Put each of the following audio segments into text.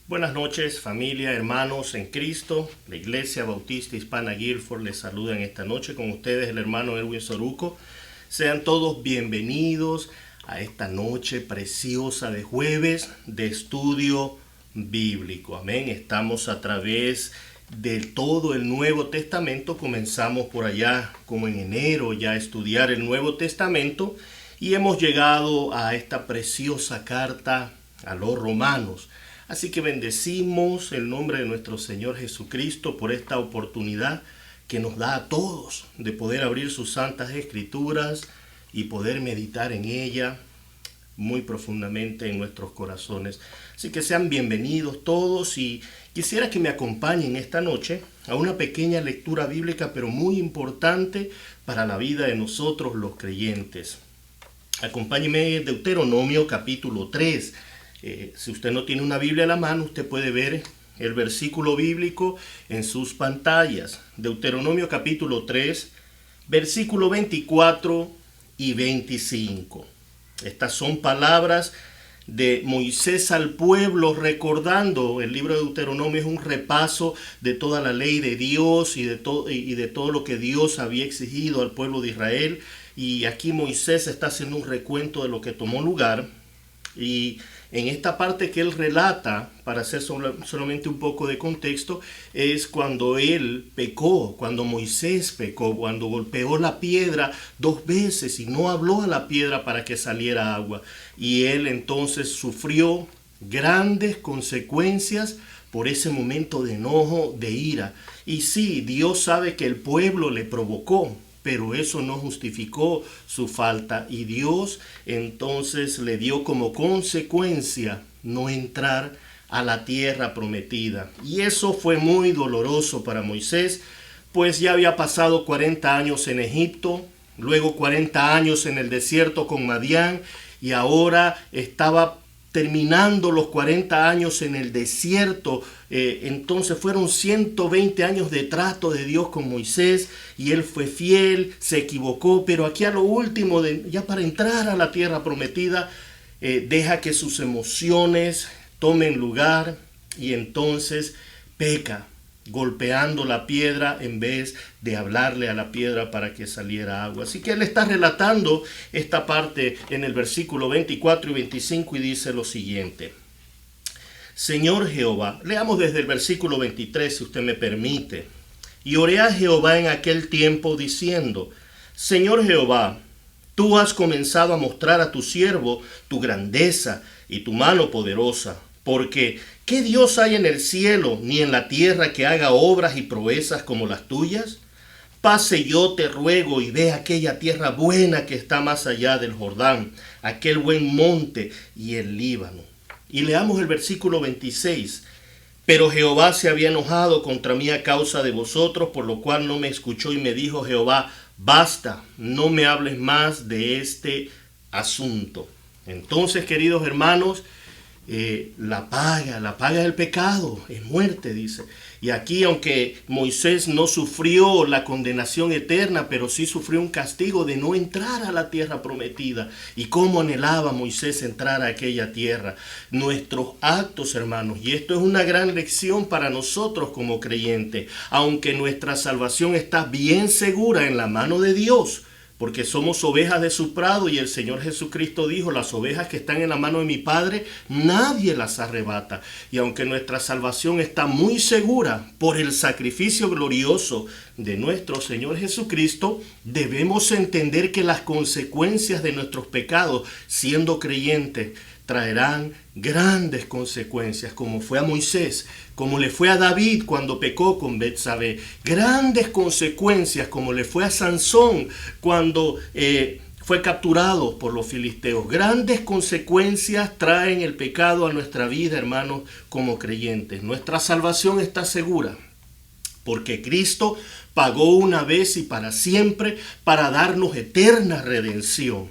Buenas noches, familia, hermanos en Cristo. La Iglesia Bautista Hispana Guilford les saluda en esta noche. Con ustedes el hermano Erwin Soruco. Sean todos bienvenidos a esta noche preciosa de jueves de estudio bíblico. Amén. Estamos a través de todo el Nuevo Testamento. Comenzamos por allá como en enero ya a estudiar el Nuevo Testamento y hemos llegado a esta preciosa carta a los Romanos. Así que bendecimos el nombre de nuestro Señor Jesucristo por esta oportunidad que nos da a todos de poder abrir sus santas escrituras y poder meditar en ella muy profundamente en nuestros corazones. Así que sean bienvenidos todos y quisiera que me acompañen esta noche a una pequeña lectura bíblica, pero muy importante para la vida de nosotros los creyentes. Acompáñenme en Deuteronomio capítulo 3. Si usted no tiene una Biblia a la mano, usted puede ver el versículo bíblico en sus pantallas. Deuteronomio capítulo 3, versículo 24 y 25. Estas son palabras de Moisés al pueblo recordando. El libro de Deuteronomio es un repaso de toda la ley de Dios y de todo lo que Dios había exigido al pueblo de Israel. Y aquí Moisés está haciendo un recuento de lo que tomó lugar. Y en esta parte que él relata, para hacer solamente un poco de contexto, es cuando él pecó, cuando Moisés pecó, cuando golpeó la piedra 2 veces y no habló a la piedra para que saliera agua. Y él entonces sufrió grandes consecuencias por ese momento de enojo, de ira. Y sí, Dios sabe que el pueblo le provocó, pero eso no justificó su falta y Dios entonces le dio como consecuencia no entrar a la tierra prometida. Y eso fue muy doloroso para Moisés, pues ya había pasado 40 años en Egipto, luego 40 años en el desierto con Madián y ahora estaba terminando los 40 años en el desierto. Entonces fueron 120 años de trato de Dios con Moisés y él fue fiel, se equivocó, pero aquí a lo último, ya para entrar a la tierra prometida, deja que sus emociones tomen lugar y entonces peca, golpeando la piedra en vez de hablarle a la piedra para que saliera agua. Así que él está relatando esta parte en el versículo 24 y 25 y dice lo siguiente: Señor Jehová, leamos desde el versículo 23 si usted me permite. Y oré a Jehová en aquel tiempo diciendo: Señor Jehová, tú has comenzado a mostrar a tu siervo tu grandeza y tu mano poderosa, porque ¿qué Dios hay en el cielo ni en la tierra que haga obras y proezas como las tuyas? Pase yo, te ruego, y ve aquella tierra buena que está más allá del Jordán, aquel buen monte y el Líbano. Y leamos el versículo 26. Pero Jehová se había enojado contra mí a causa de vosotros, por lo cual no me escuchó, y me dijo Jehová: basta, no me hables más de este asunto. Entonces, queridos hermanos, la paga del pecado es muerte, dice. Y aquí, aunque Moisés no sufrió la condenación eterna, pero sí sufrió un castigo de no entrar a la tierra prometida. Y cómo anhelaba Moisés entrar a aquella tierra. Nuestros actos, hermanos, y esto es una gran lección para nosotros como creyentes, aunque nuestra salvación está bien segura en la mano de Dios, porque somos ovejas de su prado, y el Señor Jesucristo dijo: las ovejas que están en la mano de mi Padre, nadie las arrebata. Y aunque nuestra salvación está muy segura por el sacrificio glorioso de nuestro Señor Jesucristo, debemos entender que las consecuencias de nuestros pecados, siendo creyentes, traerán grandes consecuencias, como fue a Moisés, como le fue a David cuando pecó con Betsabé, grandes consecuencias como le fue a Sansón cuando fue capturado por los filisteos. Grandes consecuencias traen el pecado a nuestra vida, hermanos, como creyentes. Nuestra salvación está segura, porque Cristo pagó una vez y para siempre para darnos eterna redención.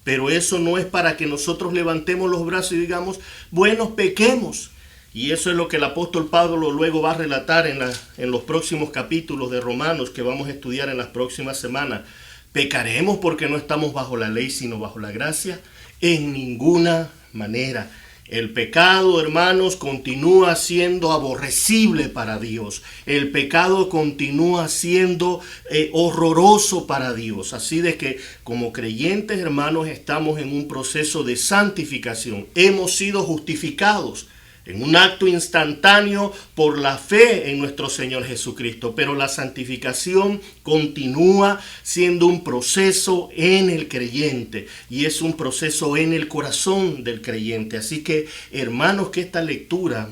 Pero eso no es para que nosotros levantemos los brazos y digamos: bueno, pequemos. Y eso es lo que el apóstol Pablo luego va a relatar en los próximos capítulos de Romanos, que vamos a estudiar en las próximas semanas. ¿Pecaremos porque no estamos bajo la ley, sino bajo la gracia? En ninguna manera. El pecado, hermanos, continúa siendo aborrecible para Dios. El pecado continúa siendo horroroso para Dios. Así de que como creyentes, hermanos, estamos en un proceso de santificación. Hemos sido justificados en un acto instantáneo por la fe en nuestro Señor Jesucristo. Pero la santificación continúa siendo un proceso en el creyente, y es un proceso en el corazón del creyente. Así que, hermanos, que esta lectura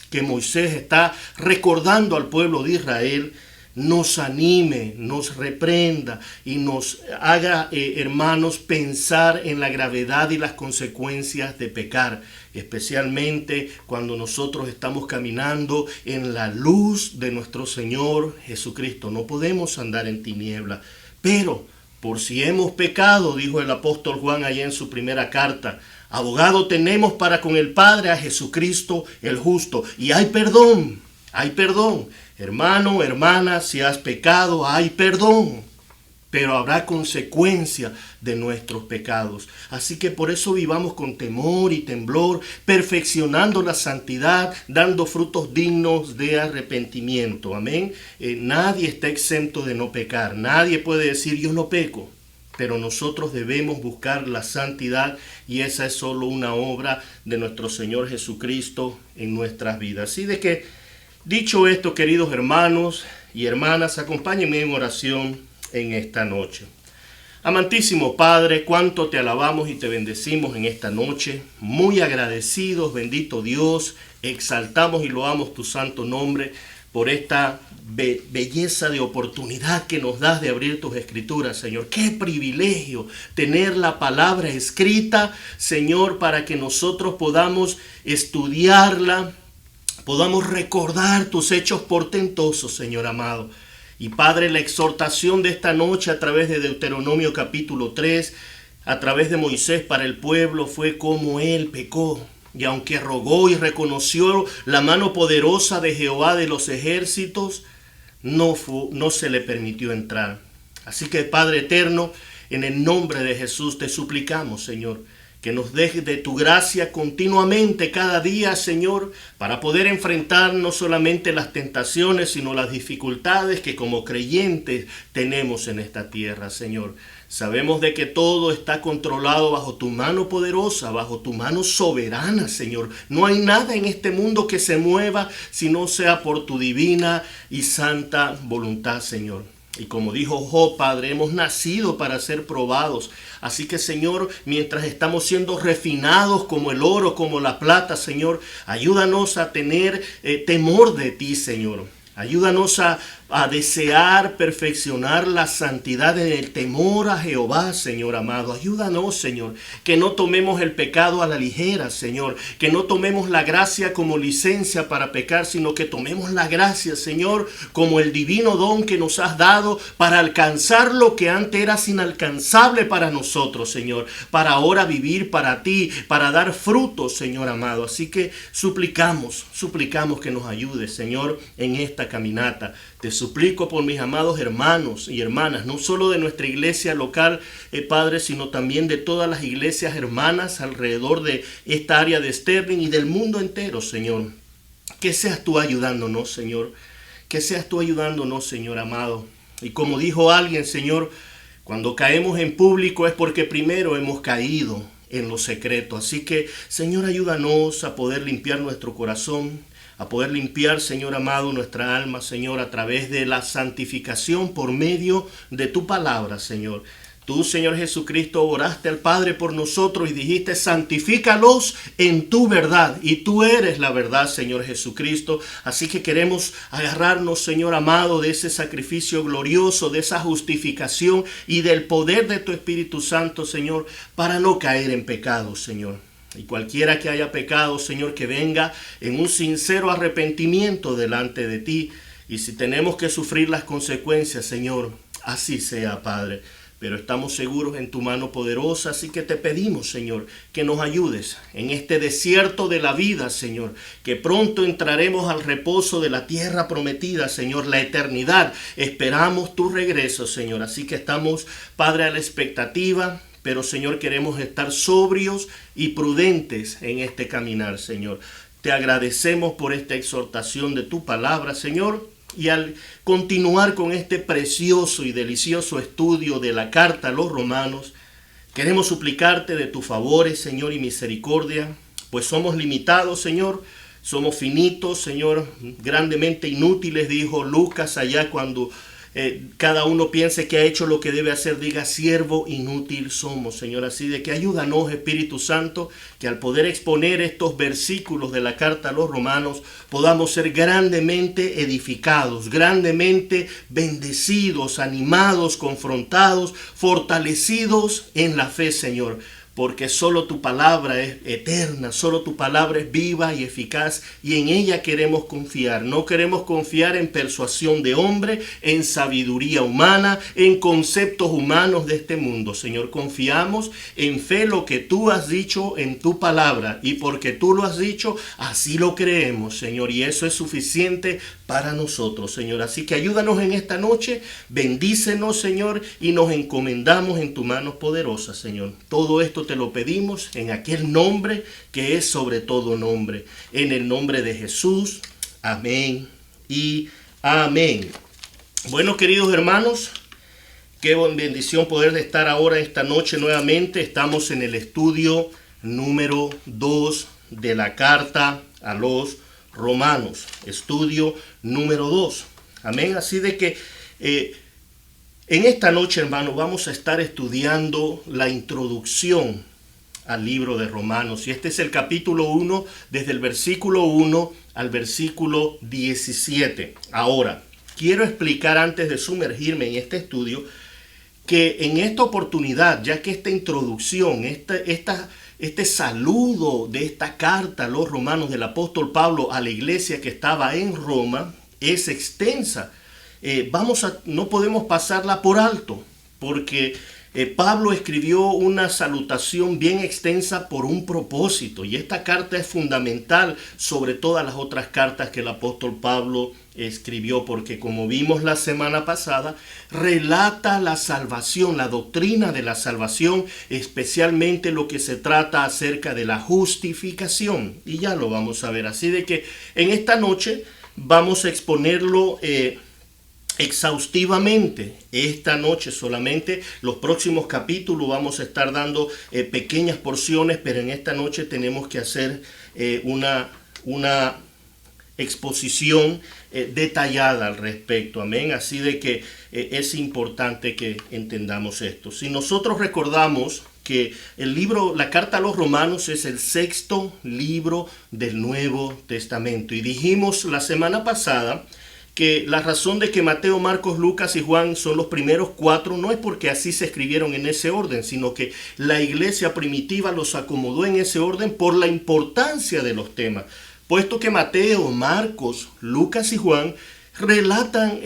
que Moisés está recordando al pueblo de Israel nos anime, nos reprenda y nos haga, hermanos, pensar en la gravedad y las consecuencias de pecar, especialmente cuando nosotros estamos caminando en la luz de nuestro Señor Jesucristo. No podemos andar en tiniebla. Pero por si hemos pecado, dijo el apóstol Juan allá en su primera carta, abogado tenemos para con el Padre a Jesucristo el justo. Y hay perdón, hay perdón. Hermano, hermana, si has pecado, hay perdón, pero habrá consecuencia de nuestros pecados. Así que por eso vivamos con temor y temblor, perfeccionando la santidad, dando frutos dignos de arrepentimiento. Amén. Nadie está exento de no pecar. Nadie puede decir: yo no peco. Pero nosotros debemos buscar la santidad, y esa es solo una obra de nuestro Señor Jesucristo en nuestras vidas. Así de que, dicho esto, queridos hermanos y hermanas, acompáñenme en oración en esta noche. Amantísimo Padre, cuánto te alabamos y te bendecimos en esta noche. Muy agradecidos, bendito Dios, exaltamos y loamos tu santo nombre por esta belleza de oportunidad que nos das de abrir tus escrituras, Señor. Qué privilegio tener la palabra escrita, Señor, para que nosotros podamos estudiarla, podamos recordar tus hechos portentosos, Señor amado. Y Padre, la exhortación de esta noche a través de Deuteronomio capítulo 3, a través de Moisés para el pueblo, fue como él pecó. Y aunque rogó y reconoció la mano poderosa de Jehová de los ejércitos, no se le permitió entrar. Así que, Padre eterno, en el nombre de Jesús te suplicamos, Señor, que nos dejes de tu gracia continuamente cada día, Señor, para poder enfrentar no solamente las tentaciones, sino las dificultades que como creyentes tenemos en esta tierra, Señor. Sabemos de que todo está controlado bajo tu mano poderosa, bajo tu mano soberana, Señor. No hay nada en este mundo que se mueva si no sea por tu divina y santa voluntad, Señor. Y como dijo Job, Padre, hemos nacido para ser probados. Así que, Señor, mientras estamos siendo refinados como el oro, como la plata, Señor, ayúdanos a tener temor de ti, Señor. Ayúdanos a desear perfeccionar la santidad en el temor a Jehová, Señor amado. Ayúdanos, Señor, que no tomemos el pecado a la ligera, Señor. Que no tomemos la gracia como licencia para pecar, sino que tomemos la gracia, Señor, como el divino don que nos has dado para alcanzar lo que antes era inalcanzable para nosotros, Señor. Para ahora vivir para ti, para dar frutos, Señor amado. Así que suplicamos que nos ayudes, Señor, en esta caminata. Te suplico por mis amados hermanos y hermanas, no solo de nuestra iglesia local, Padre, sino también de todas las iglesias hermanas alrededor de esta área de Sterling y del mundo entero, Señor. Que seas tú ayudándonos, Señor. Que seas tú ayudándonos, Señor amado. Y como dijo alguien, Señor, cuando caemos en público es porque primero hemos caído en lo secreto. Así que, Señor, ayúdanos a poder limpiar nuestro corazón, a poder limpiar, Señor amado, nuestra alma, Señor, a través de la santificación por medio de tu palabra, Señor. Tú, Señor Jesucristo, oraste al Padre por nosotros y dijiste, santifícalos en tu verdad. Y tú eres la verdad, Señor Jesucristo. Así que queremos agarrarnos, Señor amado, de ese sacrificio glorioso, de esa justificación y del poder de tu Espíritu Santo, Señor, para no caer en pecado, Señor. Y cualquiera que haya pecado, Señor, que venga en un sincero arrepentimiento delante de ti. Y si tenemos que sufrir las consecuencias, Señor, así sea, Padre. Pero estamos seguros en tu mano poderosa, así que te pedimos, Señor, que nos ayudes en este desierto de la vida, Señor. Que pronto entraremos al reposo de la tierra prometida, Señor, la eternidad. Esperamos tu regreso, Señor. Así que estamos, Padre, a la expectativa. Pero, Señor, queremos estar sobrios y prudentes en este caminar, Señor. Te agradecemos por esta exhortación de tu palabra, Señor. Y al continuar con este precioso y delicioso estudio de la carta a los romanos, queremos suplicarte de tus favores, Señor, y misericordia, pues somos limitados, Señor. Somos finitos, Señor, grandemente inútiles, dijo Lucas allá cuando cada uno piense que ha hecho lo que debe hacer, diga, siervo inútil somos, Señor. Así de que ayúdanos, Espíritu Santo, que al poder exponer estos versículos de la carta a los romanos, podamos ser grandemente edificados, grandemente bendecidos, animados, confrontados, fortalecidos en la fe, Señor. Porque solo tu palabra es eterna, solo tu palabra es viva y eficaz, y en ella queremos confiar. No queremos confiar en persuasión de hombre, en sabiduría humana, en conceptos humanos de este mundo. Señor, confiamos en fe lo que tú has dicho en tu palabra, y porque tú lo has dicho, así lo creemos, Señor, y eso es suficiente para nosotros, Señor. Así que ayúdanos en esta noche, bendícenos, Señor, y nos encomendamos en tus manos poderosas, Señor. Todo esto te lo pedimos en aquel nombre que es sobre todo nombre, en el nombre de Jesús. Amén y amén. Bueno, queridos hermanos, qué bendición poder estar ahora esta noche nuevamente. Estamos en el estudio número 2 de la carta a los Romanos, estudio número 2. Amén. Así de que en esta noche, hermanos, vamos a estar estudiando la introducción al libro de Romanos. Y este es el capítulo 1, desde el versículo 1 al versículo 17. Ahora, quiero explicar antes de sumergirme en este estudio, que en esta oportunidad, ya que esta introducción, este saludo de esta carta a los romanos del apóstol Pablo a la iglesia que estaba en Roma es extensa, no podemos pasarla por alto, porque Pablo escribió una salutación bien extensa por un propósito, y esta carta es fundamental sobre todas las otras cartas que el apóstol Pablo escribió, porque como vimos la semana pasada, relata la salvación, la doctrina de la salvación, especialmente lo que se trata acerca de la justificación, y ya lo vamos a ver. Así de que en esta noche vamos a exponerlo exhaustivamente esta noche. Solamente los próximos capítulos vamos a estar dando pequeñas porciones, pero en esta noche tenemos que hacer una exposición detallada al respecto. Amén. Así de que es importante que entendamos esto. Si nosotros recordamos que la carta a los Romanos es el sexto libro del Nuevo Testamento, y dijimos la semana pasada que la razón de que Mateo, Marcos, Lucas y Juan son los primeros 4 no es porque así se escribieron en ese orden, sino que la iglesia primitiva los acomodó en ese orden por la importancia de los temas. Puesto que Mateo, Marcos, Lucas y Juan relatan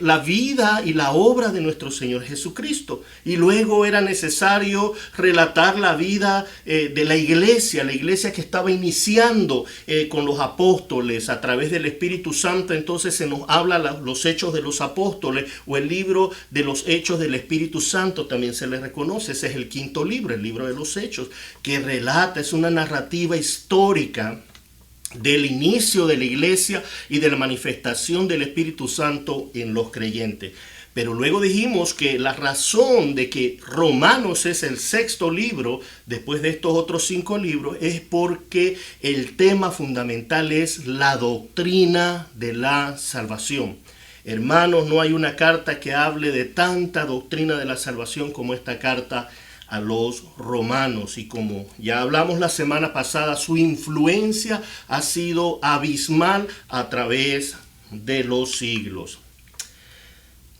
la vida y la obra de nuestro Señor Jesucristo. Y luego era necesario relatar la vida de la iglesia que estaba iniciando con los apóstoles a través del Espíritu Santo. Entonces se nos habla los hechos de los apóstoles, o el libro de los hechos del Espíritu Santo también se le reconoce. Ese es el quinto libro, el libro de los hechos, que relata, es una narrativa histórica del inicio de la iglesia y de la manifestación del Espíritu Santo en los creyentes. Pero luego dijimos que la razón de que Romanos es el sexto libro después de estos otros 5 libros es porque el tema fundamental es la doctrina de la salvación. Hermanos, no hay una carta que hable de tanta doctrina de la salvación como esta carta a los Romanos, y como ya hablamos la semana pasada, su influencia ha sido abismal a través de los siglos.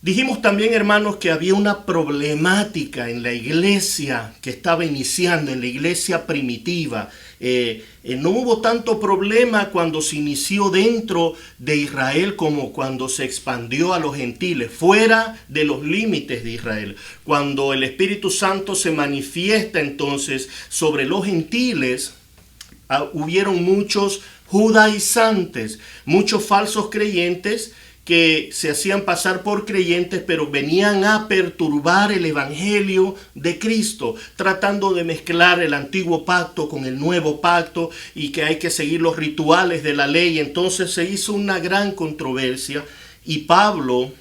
Dijimos también, hermanos, que había una problemática en la iglesia que estaba iniciando, en la iglesia primitiva. No hubo tanto problema cuando se inició dentro de Israel como cuando se expandió a los gentiles, fuera de los límites de Israel. Cuando el Espíritu Santo se manifiesta entonces sobre los gentiles, hubieron muchos judaizantes, muchos falsos creyentes que se hacían pasar por creyentes, pero venían a perturbar el evangelio de Cristo, tratando de mezclar el antiguo pacto con el nuevo pacto, y que hay que seguir los rituales de la ley. Entonces se hizo una gran controversia, y Pablo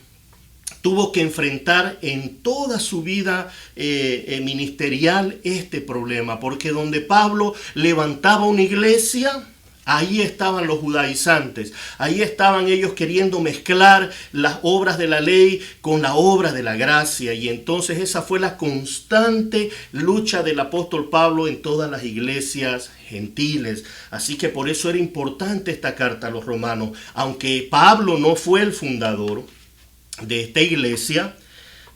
tuvo que enfrentar en toda su vida ministerial este problema, porque donde Pablo levantaba una iglesia, ahí estaban los judaizantes, ahí estaban ellos queriendo mezclar las obras de la ley con la obra de la gracia. Y entonces esa fue la constante lucha del apóstol Pablo en todas las iglesias gentiles. Así que por eso era importante esta carta a los romanos. Aunque Pablo no fue el fundador de esta iglesia,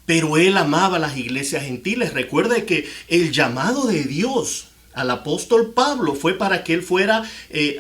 pero él amaba las iglesias gentiles. Recuerde que el llamado de Dios al apóstol Pablo fue para que él fuera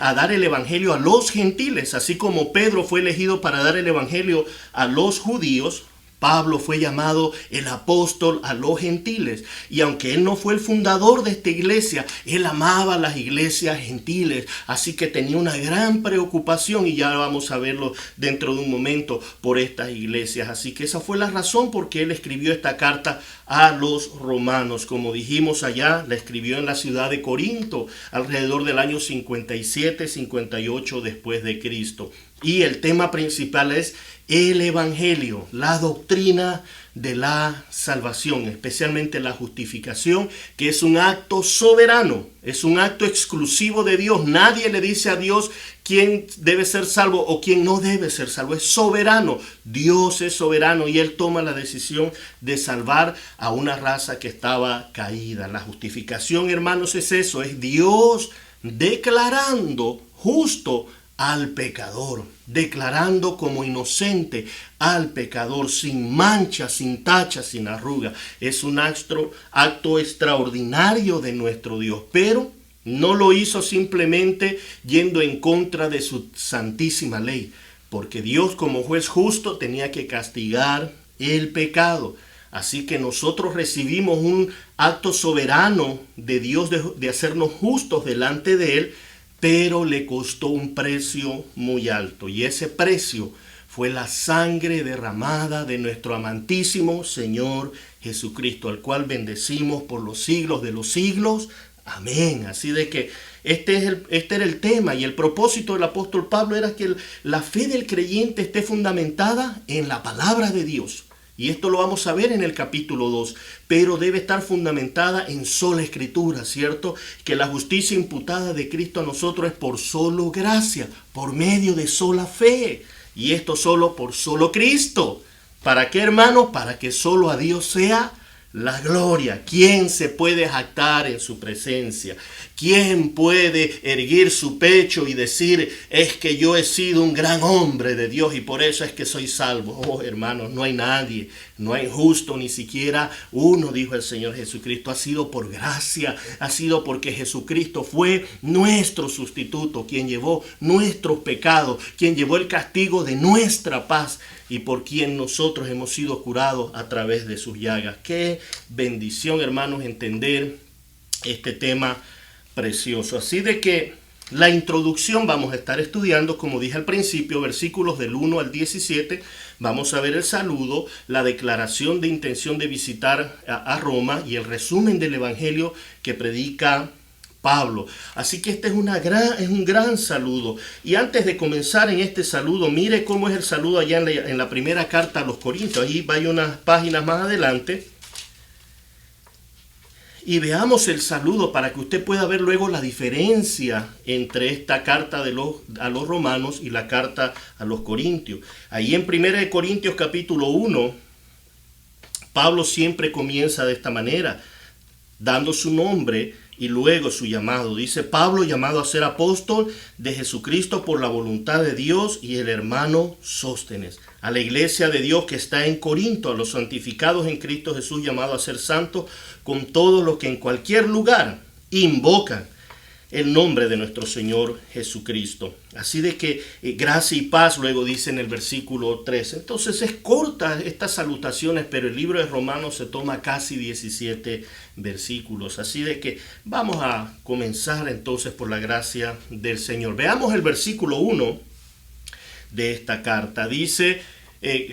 a dar el evangelio a los gentiles, así como Pedro fue elegido para dar el evangelio a los judíos. Pablo fue llamado el apóstol a los gentiles. Y aunque él no fue el fundador de esta iglesia, él amaba las iglesias gentiles. Así que tenía una gran preocupación, y ya vamos a verlo dentro de un momento, por estas iglesias. Así que esa fue la razón por qué él escribió esta carta a los romanos. Como dijimos allá, la escribió en la ciudad de Corinto, alrededor del año 57-58 después de Cristo. Y el tema principal es el evangelio, la doctrina de la salvación, especialmente la justificación, que es un acto soberano, es un acto exclusivo de Dios. Nadie le dice a Dios quién debe ser salvo o quién no debe ser salvo. Es soberano. Dios es soberano y Él toma la decisión de salvar a una raza que estaba caída. La justificación, hermanos, es eso, es Dios declarando justo al pecador, declarando como inocente al pecador, sin mancha, sin tacha, sin arruga. Es un acto extraordinario de nuestro Dios, pero no lo hizo simplemente yendo en contra de su santísima ley, porque Dios, como juez justo, tenía que castigar el pecado. Así que nosotros recibimos un acto soberano de Dios de hacernos justos delante de Él, pero le costó un precio muy alto, y ese precio fue la sangre derramada de nuestro amantísimo Señor Jesucristo, al cual bendecimos por los siglos de los siglos. Amén. Así de que este era el tema, y el propósito del apóstol Pablo era que la fe del creyente esté fundamentada en la palabra de Dios. Y esto lo vamos a ver en el capítulo 2, pero debe estar fundamentada en sola escritura, ¿cierto? Que la justicia imputada de Cristo a nosotros es por solo gracia, por medio de sola fe. Y esto solo por solo Cristo. ¿Para qué, hermanos? Para que solo a Dios sea la gloria. ¿Quién se puede jactar en su presencia? ¿Quién puede erguir su pecho y decir, es que yo he sido un gran hombre de Dios y por eso es que soy salvo? Oh, hermanos, no hay nadie, no hay justo, ni siquiera uno, dijo el Señor Jesucristo. Ha sido por gracia, ha sido porque Jesucristo fue nuestro sustituto, quien llevó nuestros pecados, quien llevó el castigo de nuestra paz, y por quien nosotros hemos sido curados a través de sus llagas. Qué bendición, hermanos, entender este tema precioso. Así de que la introducción vamos a estar estudiando, como dije al principio, versículos del 1 al 17. Vamos a ver el saludo, la declaración de intención de visitar a Roma y el resumen del evangelio que predica Pablo. Así que este es un gran saludo. Y antes de comenzar en este saludo, mire cómo es el saludo allá en la primera carta a los Corintios. Ahí va unas páginas más adelante. Y veamos el saludo para que usted pueda ver luego la diferencia entre esta carta a los romanos y la carta a los corintios. Ahí en 1 Corintios capítulo 1, Pablo siempre comienza de esta manera, dando su nombre y luego su llamado. Dice: Pablo, llamado a ser apóstol de Jesucristo por la voluntad de Dios, y el hermano Sóstenes, a la iglesia de Dios que está en Corinto, a los santificados en Cristo Jesús, llamados a ser santos, con todos los que en cualquier lugar invocan el nombre de nuestro Señor Jesucristo. Así de que gracia y paz, luego dice en el versículo 13. Entonces es corta estas salutaciones, pero el libro de Romanos se toma casi 17 versículos. Así de que vamos a comenzar entonces por la gracia del Señor. Veamos el versículo 1 de esta carta. Dice,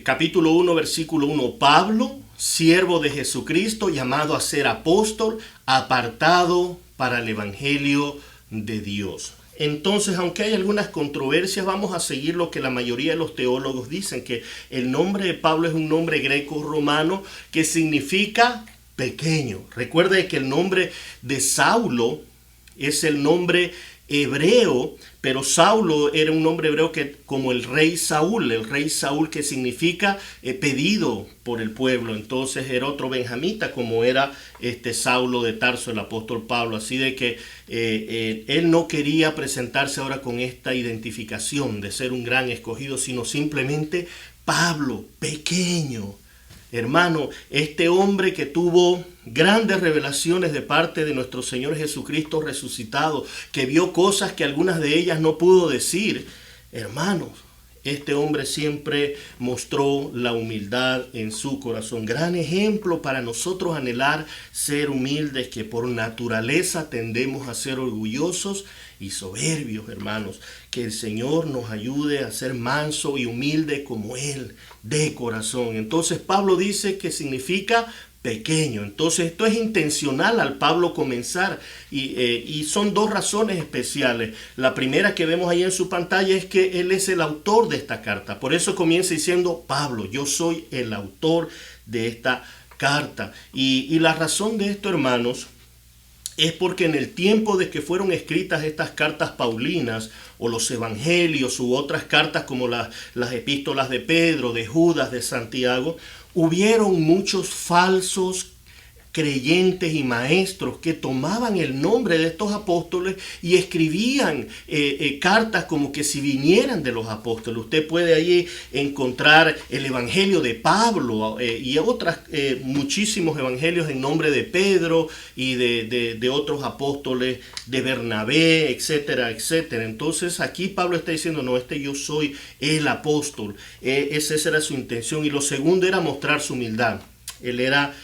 capítulo 1, versículo 1, Pablo, siervo de Jesucristo, llamado a ser apóstol, apartado para el evangelio de Dios. Entonces, aunque hay algunas controversias, vamos a seguir lo que la mayoría de los teólogos dicen, que el nombre de Pablo es un nombre greco-romano que significa pequeño. Recuerde que el nombre de Saulo es el nombre hebreo, pero Saulo era un nombre hebreo que como el rey Saúl que significa pedido por el pueblo. Entonces era otro benjamita, como era Saulo de Tarso, el apóstol Pablo. Así de que él no quería presentarse ahora con esta identificación de ser un gran escogido, sino simplemente Pablo, pequeño. Hermano, este hombre que tuvo grandes revelaciones de parte de nuestro Señor Jesucristo resucitado, que vio cosas que algunas de ellas no pudo decir. Hermanos, este hombre siempre mostró la humildad en su corazón. Gran ejemplo para nosotros anhelar ser humildes, que por naturaleza tendemos a ser orgullosos y soberbios, hermanos. Que el Señor nos ayude a ser manso y humilde como Él, de corazón. Entonces Pablo dice que significa pequeño. Entonces esto es intencional al Pablo comenzar, y son dos razones especiales. La primera que vemos ahí en su pantalla es que él es el autor de esta carta. Por eso comienza diciendo: Pablo, yo soy el autor de esta carta. Y la razón de esto, hermanos, es porque en el tiempo de que fueron escritas estas cartas paulinas, o los evangelios u otras cartas como las epístolas de Pedro, de Judas, de Santiago, hubieron muchos falsos creyentes y maestros que tomaban el nombre de estos apóstoles y escribían cartas como que si vinieran de los apóstoles. Usted puede allí encontrar el evangelio de Pablo y muchísimos evangelios en nombre de Pedro y de otros apóstoles, de Bernabé, etcétera, etcétera. Entonces aquí Pablo está diciendo: no, yo soy el apóstol. Esa era su intención. Y lo segundo era mostrar su humildad. Él era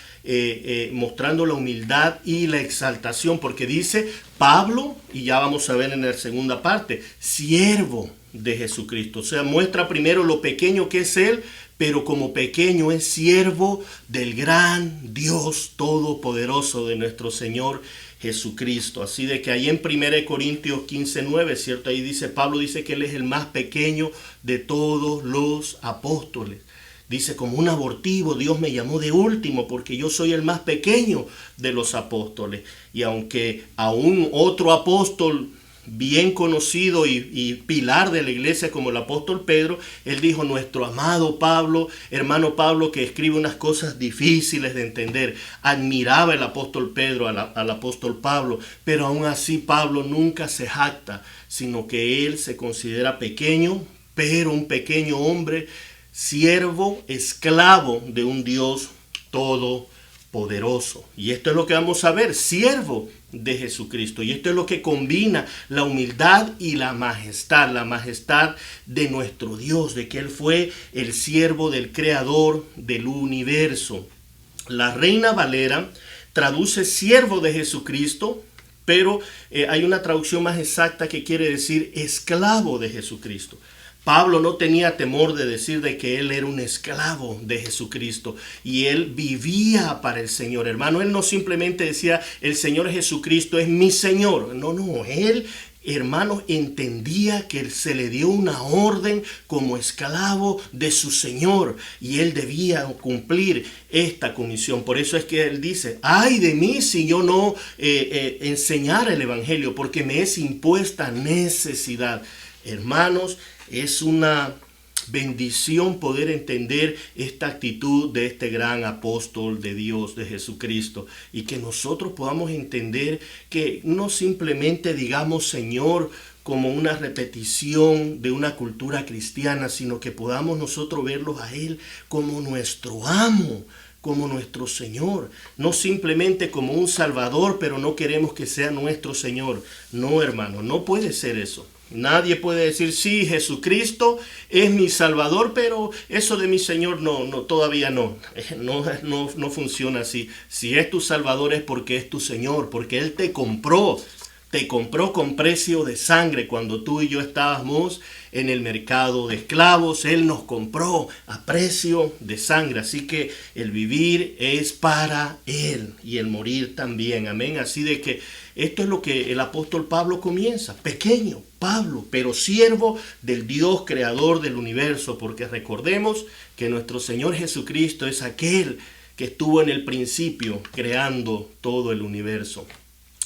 mostrando la humildad y la exaltación, porque dice Pablo, y ya vamos a ver en la segunda parte, siervo de Jesucristo. O sea, muestra primero lo pequeño que es él, pero como pequeño es siervo del gran Dios todopoderoso, de nuestro Señor Jesucristo. Así de que ahí en 1 Corintios 15:9, ¿cierto? Ahí dice, Pablo dice que él es el más pequeño de todos los apóstoles. Dice, como un abortivo, Dios me llamó de último porque yo soy el más pequeño de los apóstoles. Y aunque aún otro apóstol bien conocido y pilar de la iglesia como el apóstol Pedro, él dijo, nuestro amado Pablo, hermano Pablo, que escribe unas cosas difíciles de entender, admiraba el apóstol Pedro al apóstol Pablo, pero aún así Pablo nunca se jacta, sino que él se considera pequeño, pero un pequeño hombre, siervo, esclavo de un Dios todopoderoso. Y esto es lo que vamos a ver, siervo de Jesucristo. Y esto es lo que combina la humildad y la majestad de nuestro Dios, de que Él fue el siervo del Creador del universo. La Reina Valera traduce siervo de Jesucristo, pero hay una traducción más exacta que quiere decir esclavo de Jesucristo. Pablo no tenía temor de decir de que él era un esclavo de Jesucristo y él vivía para el Señor, hermano. Él no simplemente decía, el Señor Jesucristo es mi Señor. No, él, hermano, entendía que se le dio una orden como esclavo de su Señor y él debía cumplir esta comisión. Por eso es que él dice, ay de mí si yo no enseñara el Evangelio, porque me es impuesta necesidad. Hermanos, es una bendición poder entender esta actitud de este gran apóstol de Dios, de Jesucristo, y que nosotros podamos entender que no simplemente digamos Señor como una repetición de una cultura cristiana, sino que podamos nosotros verlos a Él como nuestro amo, como nuestro Señor, no simplemente como un Salvador, pero no queremos que sea nuestro Señor. No, hermano, no puede ser eso. Nadie puede decir, sí, Jesucristo es mi Salvador, pero eso de mi Señor todavía no funciona así. Si es tu Salvador es porque es tu Señor, porque Él te compró con precio de sangre. Cuando tú y yo estábamos en el mercado de esclavos, Él nos compró a precio de sangre. Así que el vivir es para Él y el morir también. Amén. Así de que esto es lo que el apóstol Pablo comienza. Pequeño Pablo, pero siervo del Dios creador del universo. Porque recordemos que nuestro Señor Jesucristo es aquel que estuvo en el principio creando todo el universo.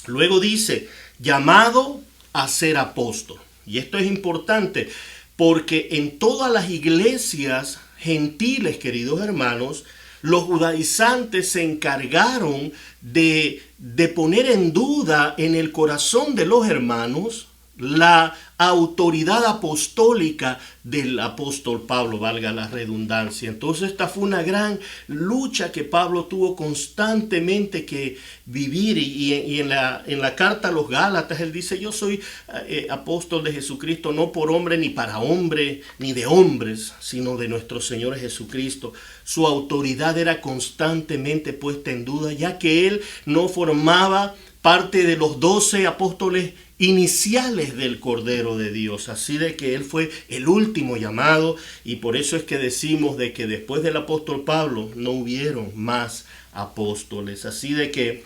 Luego dice, llamado a ser apóstol. Y esto es importante porque en todas las iglesias gentiles, queridos hermanos, los judaizantes se encargaron de poner en duda en el corazón de los hermanos la autoridad apostólica del apóstol Pablo, valga la redundancia. Entonces esta fue una gran lucha que Pablo tuvo constantemente que vivir y en la carta a los Gálatas él dice, yo soy apóstol de Jesucristo no por hombre ni para hombre ni de hombres, sino de nuestro Señor Jesucristo. Su autoridad era constantemente puesta en duda, ya que él no formaba parte de los 12 apóstoles iniciales del Cordero de Dios. Así de que él fue el último llamado y por eso es que decimos de que después del apóstol Pablo no hubieron más apóstoles. Así de que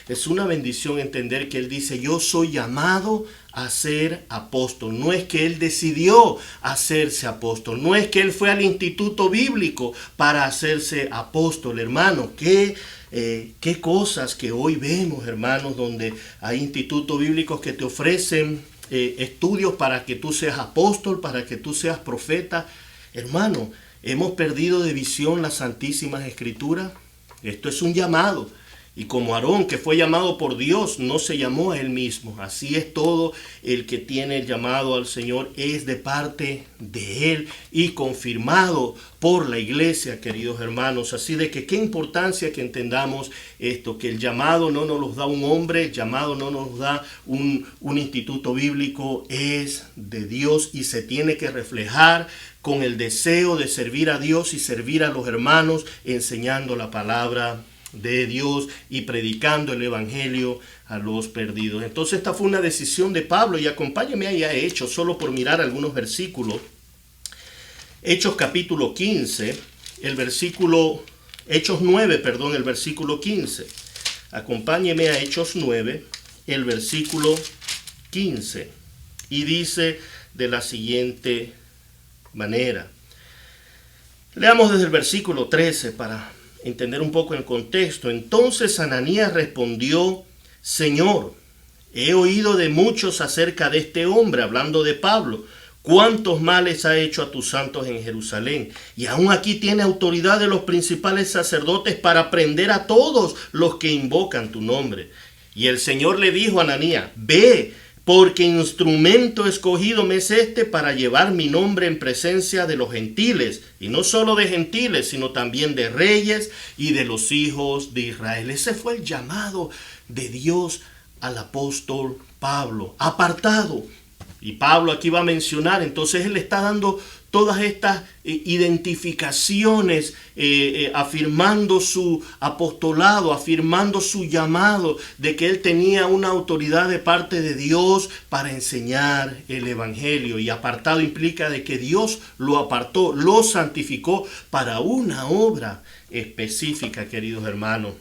es una bendición entender que él dice, yo soy llamado a ser apóstol. No es que él decidió hacerse apóstol, no es que él fue al instituto bíblico para hacerse apóstol, hermano. Qué cosas que hoy vemos, hermanos, donde hay institutos bíblicos que te ofrecen estudios para que tú seas apóstol, para que tú seas profeta. Hermano, hemos perdido de visión las Santísimas Escrituras. Esto es un llamado. Y como Aarón, que fue llamado por Dios, no se llamó a él mismo. Así es todo el que tiene el llamado al Señor, es de parte de Él y confirmado por la iglesia, queridos hermanos. Así de que qué importancia que entendamos esto, que el llamado no nos lo da un hombre, el llamado no nos da un instituto bíblico, es de Dios y se tiene que reflejar con el deseo de servir a Dios y servir a los hermanos, enseñando la palabra de Dios y predicando el evangelio a los perdidos. Entonces esta fue una decisión de Pablo y acompáñame ahí a Hechos, solo por mirar algunos versículos. Hechos capítulo 15, Hechos 9, el versículo 15. Acompáñeme a Hechos 9, el versículo 15. Y dice de la siguiente manera. Leamos desde el versículo 13 para entender un poco el contexto. Entonces Ananías respondió: Señor, he oído de muchos acerca de este hombre, hablando de Pablo, cuántos males ha hecho a tus santos en Jerusalén. Y aún aquí tiene autoridad de los principales sacerdotes para prender a todos los que invocan tu nombre. Y el Señor le dijo a Ananías: ve, porque instrumento escogido me es este para llevar mi nombre en presencia de los gentiles, y no solo de gentiles, sino también de reyes y de los hijos de Israel. Ese fue el llamado de Dios al apóstol Pablo, apartado. Y Pablo aquí va a mencionar, entonces él está dando todas estas identificaciones, afirmando su apostolado, afirmando su llamado, de que él tenía una autoridad de parte de Dios para enseñar el evangelio. Y apartado implica de que Dios lo apartó, lo santificó para una obra específica, queridos hermanos.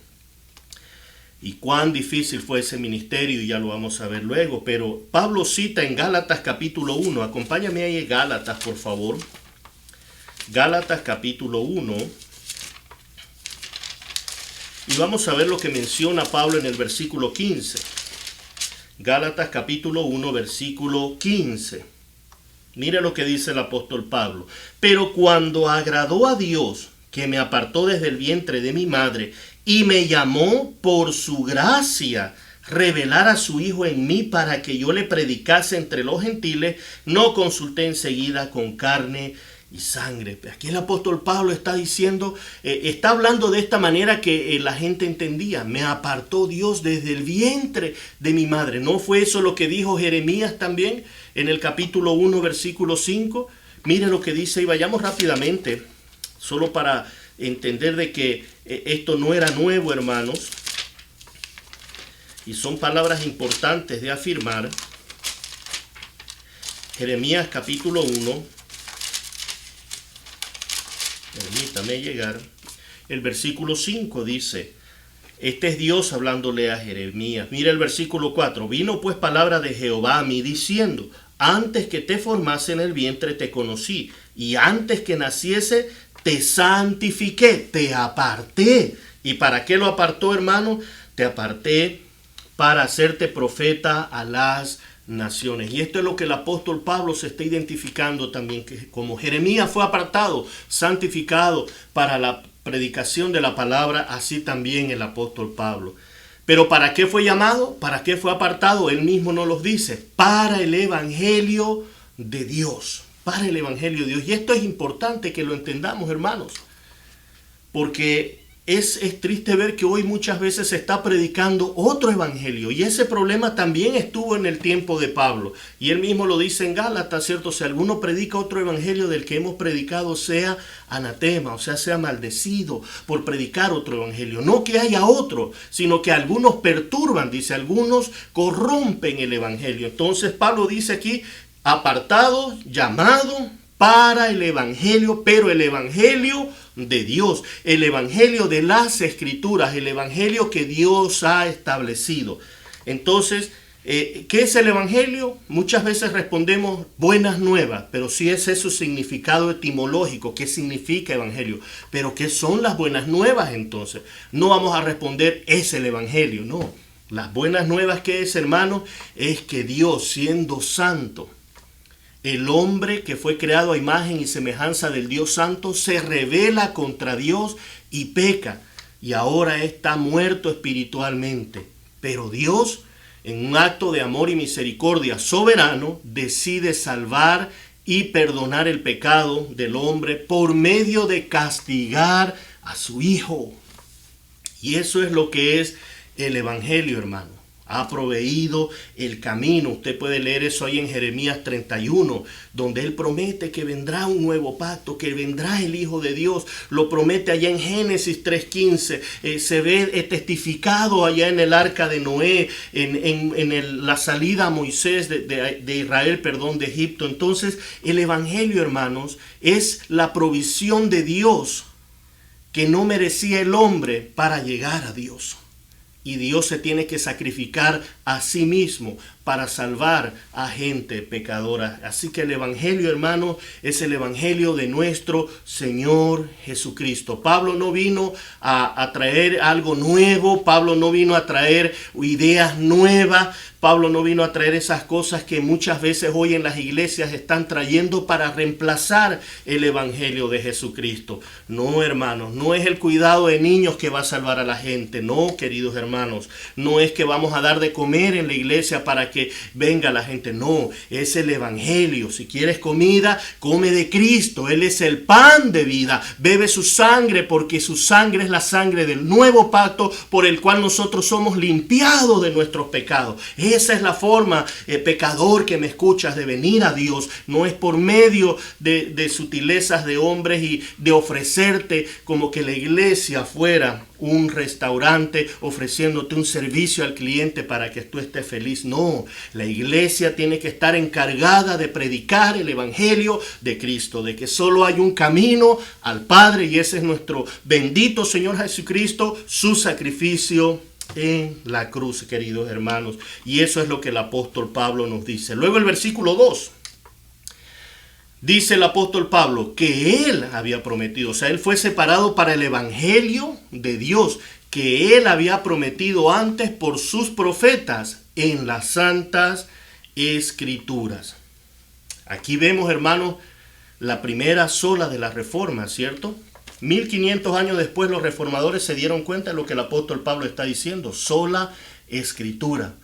Y cuán difícil fue ese ministerio, y ya lo vamos a ver luego. Pero Pablo cita en Gálatas capítulo 1. Acompáñame ahí en Gálatas, por favor. Gálatas capítulo 1. Y vamos a ver lo que menciona Pablo en el versículo 15. Gálatas capítulo 1, versículo 15. Mire lo que dice el apóstol Pablo. Pero cuando agradó a Dios, que me apartó desde el vientre de mi madre, y me llamó por su gracia revelar a su Hijo en mí para que yo le predicase entre los gentiles, no consulté enseguida con carne y sangre. Aquí el apóstol Pablo está diciendo, está hablando de esta manera que la gente entendía. Me apartó Dios desde el vientre de mi madre. ¿No fue eso lo que dijo Jeremías también en el capítulo 1, versículo 5? Mire lo que dice, y vayamos rápidamente, solo para entender de que esto no era nuevo, hermanos, y son palabras importantes de afirmar. Jeremías capítulo 1, permítame llegar, el versículo 5 dice, este es Dios hablándole a Jeremías. Mira el versículo 4, vino pues palabra de Jehová a mí diciendo, antes que te formase en el vientre te conocí, y antes que naciese te santifiqué, te aparté. ¿Y para qué lo apartó, hermano? Te aparté para hacerte profeta a las naciones. Y esto es lo que el apóstol Pablo se está identificando también, que como Jeremías fue apartado, santificado para la predicación de la palabra, así también el apóstol Pablo. Pero ¿para qué fue llamado? ¿Para qué fue apartado? Él mismo nos lo dice, para el evangelio de Dios. Para el evangelio de Dios. Y esto es importante que lo entendamos, hermanos, porque es triste ver que hoy muchas veces se está predicando otro evangelio, y ese problema también estuvo en el tiempo de Pablo, y él mismo lo dice en Gálatas, ¿cierto? Si alguno predica otro evangelio del que hemos predicado, sea anatema, o sea maldecido por predicar otro evangelio. No que haya otro, sino que algunos perturban, dice, algunos corrompen el evangelio. Entonces Pablo dice aquí, apartado, llamado para el evangelio, pero el evangelio de Dios, el evangelio de las escrituras, el evangelio que Dios ha establecido. Entonces, ¿qué es el evangelio? Muchas veces respondemos buenas nuevas, pero sí es eso significado etimológico. ¿Qué significa evangelio? Pero ¿qué son las buenas nuevas entonces? No vamos a responder es el evangelio, no. Las buenas nuevas, ¿qué es, hermano? Es que Dios, siendo santo, el hombre que fue creado a imagen y semejanza del Dios Santo se rebela contra Dios y peca, y ahora está muerto espiritualmente. Pero Dios, en un acto de amor y misericordia soberano, decide salvar y perdonar el pecado del hombre por medio de castigar a su Hijo. Y eso es lo que es el evangelio, hermano. Ha proveído el camino. Usted puede leer eso ahí en Jeremías 31, donde él promete que vendrá un nuevo pacto, que vendrá el Hijo de Dios. Lo promete allá en Génesis 3:15. Se ve testificado allá en el arca de Noé, en la salida a Moisés de Israel, de Egipto. Entonces, el evangelio, hermanos, es la provisión de Dios que no merecía el hombre para llegar a Dios. Y Dios se tiene que sacrificar a sí mismo para salvar a gente pecadora. Así que el evangelio, hermano, es el evangelio de nuestro Señor Jesucristo. Pablo no vino a traer algo nuevo. Pablo no vino a traer ideas nuevas. Pablo no vino a traer esas cosas que muchas veces hoy en las iglesias están trayendo para reemplazar el evangelio de Jesucristo. No, hermanos, no es el cuidado de niños que va a salvar a la gente. No, queridos hermanos, no es que vamos a dar de comer en la iglesia para que venga la gente. No, es el evangelio. Si quieres comida, come de Cristo. Él es el pan de vida. Bebe su sangre, porque su sangre es la sangre del nuevo pacto por el cual nosotros somos limpiados de nuestros pecados. Esa es la forma, pecador que me escuchas, de venir a Dios. No es por medio de sutilezas de hombres y de ofrecerte como que la iglesia fuera un restaurante ofreciéndote un servicio al cliente para que tú estés feliz. No, la iglesia tiene que estar encargada de predicar el evangelio de Cristo, de que solo hay un camino al Padre, y ese es nuestro bendito Señor Jesucristo, su sacrificio en la cruz, queridos hermanos. Y eso es lo que el apóstol Pablo nos dice. Luego el versículo 2. Dice el apóstol Pablo que él había prometido, o sea, él fue separado para el evangelio de Dios, que él había prometido antes por sus profetas en las santas escrituras. Aquí vemos, hermanos, la primera sola de la reforma, ¿cierto? 1500 años después los reformadores se dieron cuenta de lo que el apóstol Pablo está diciendo. Sola escritura.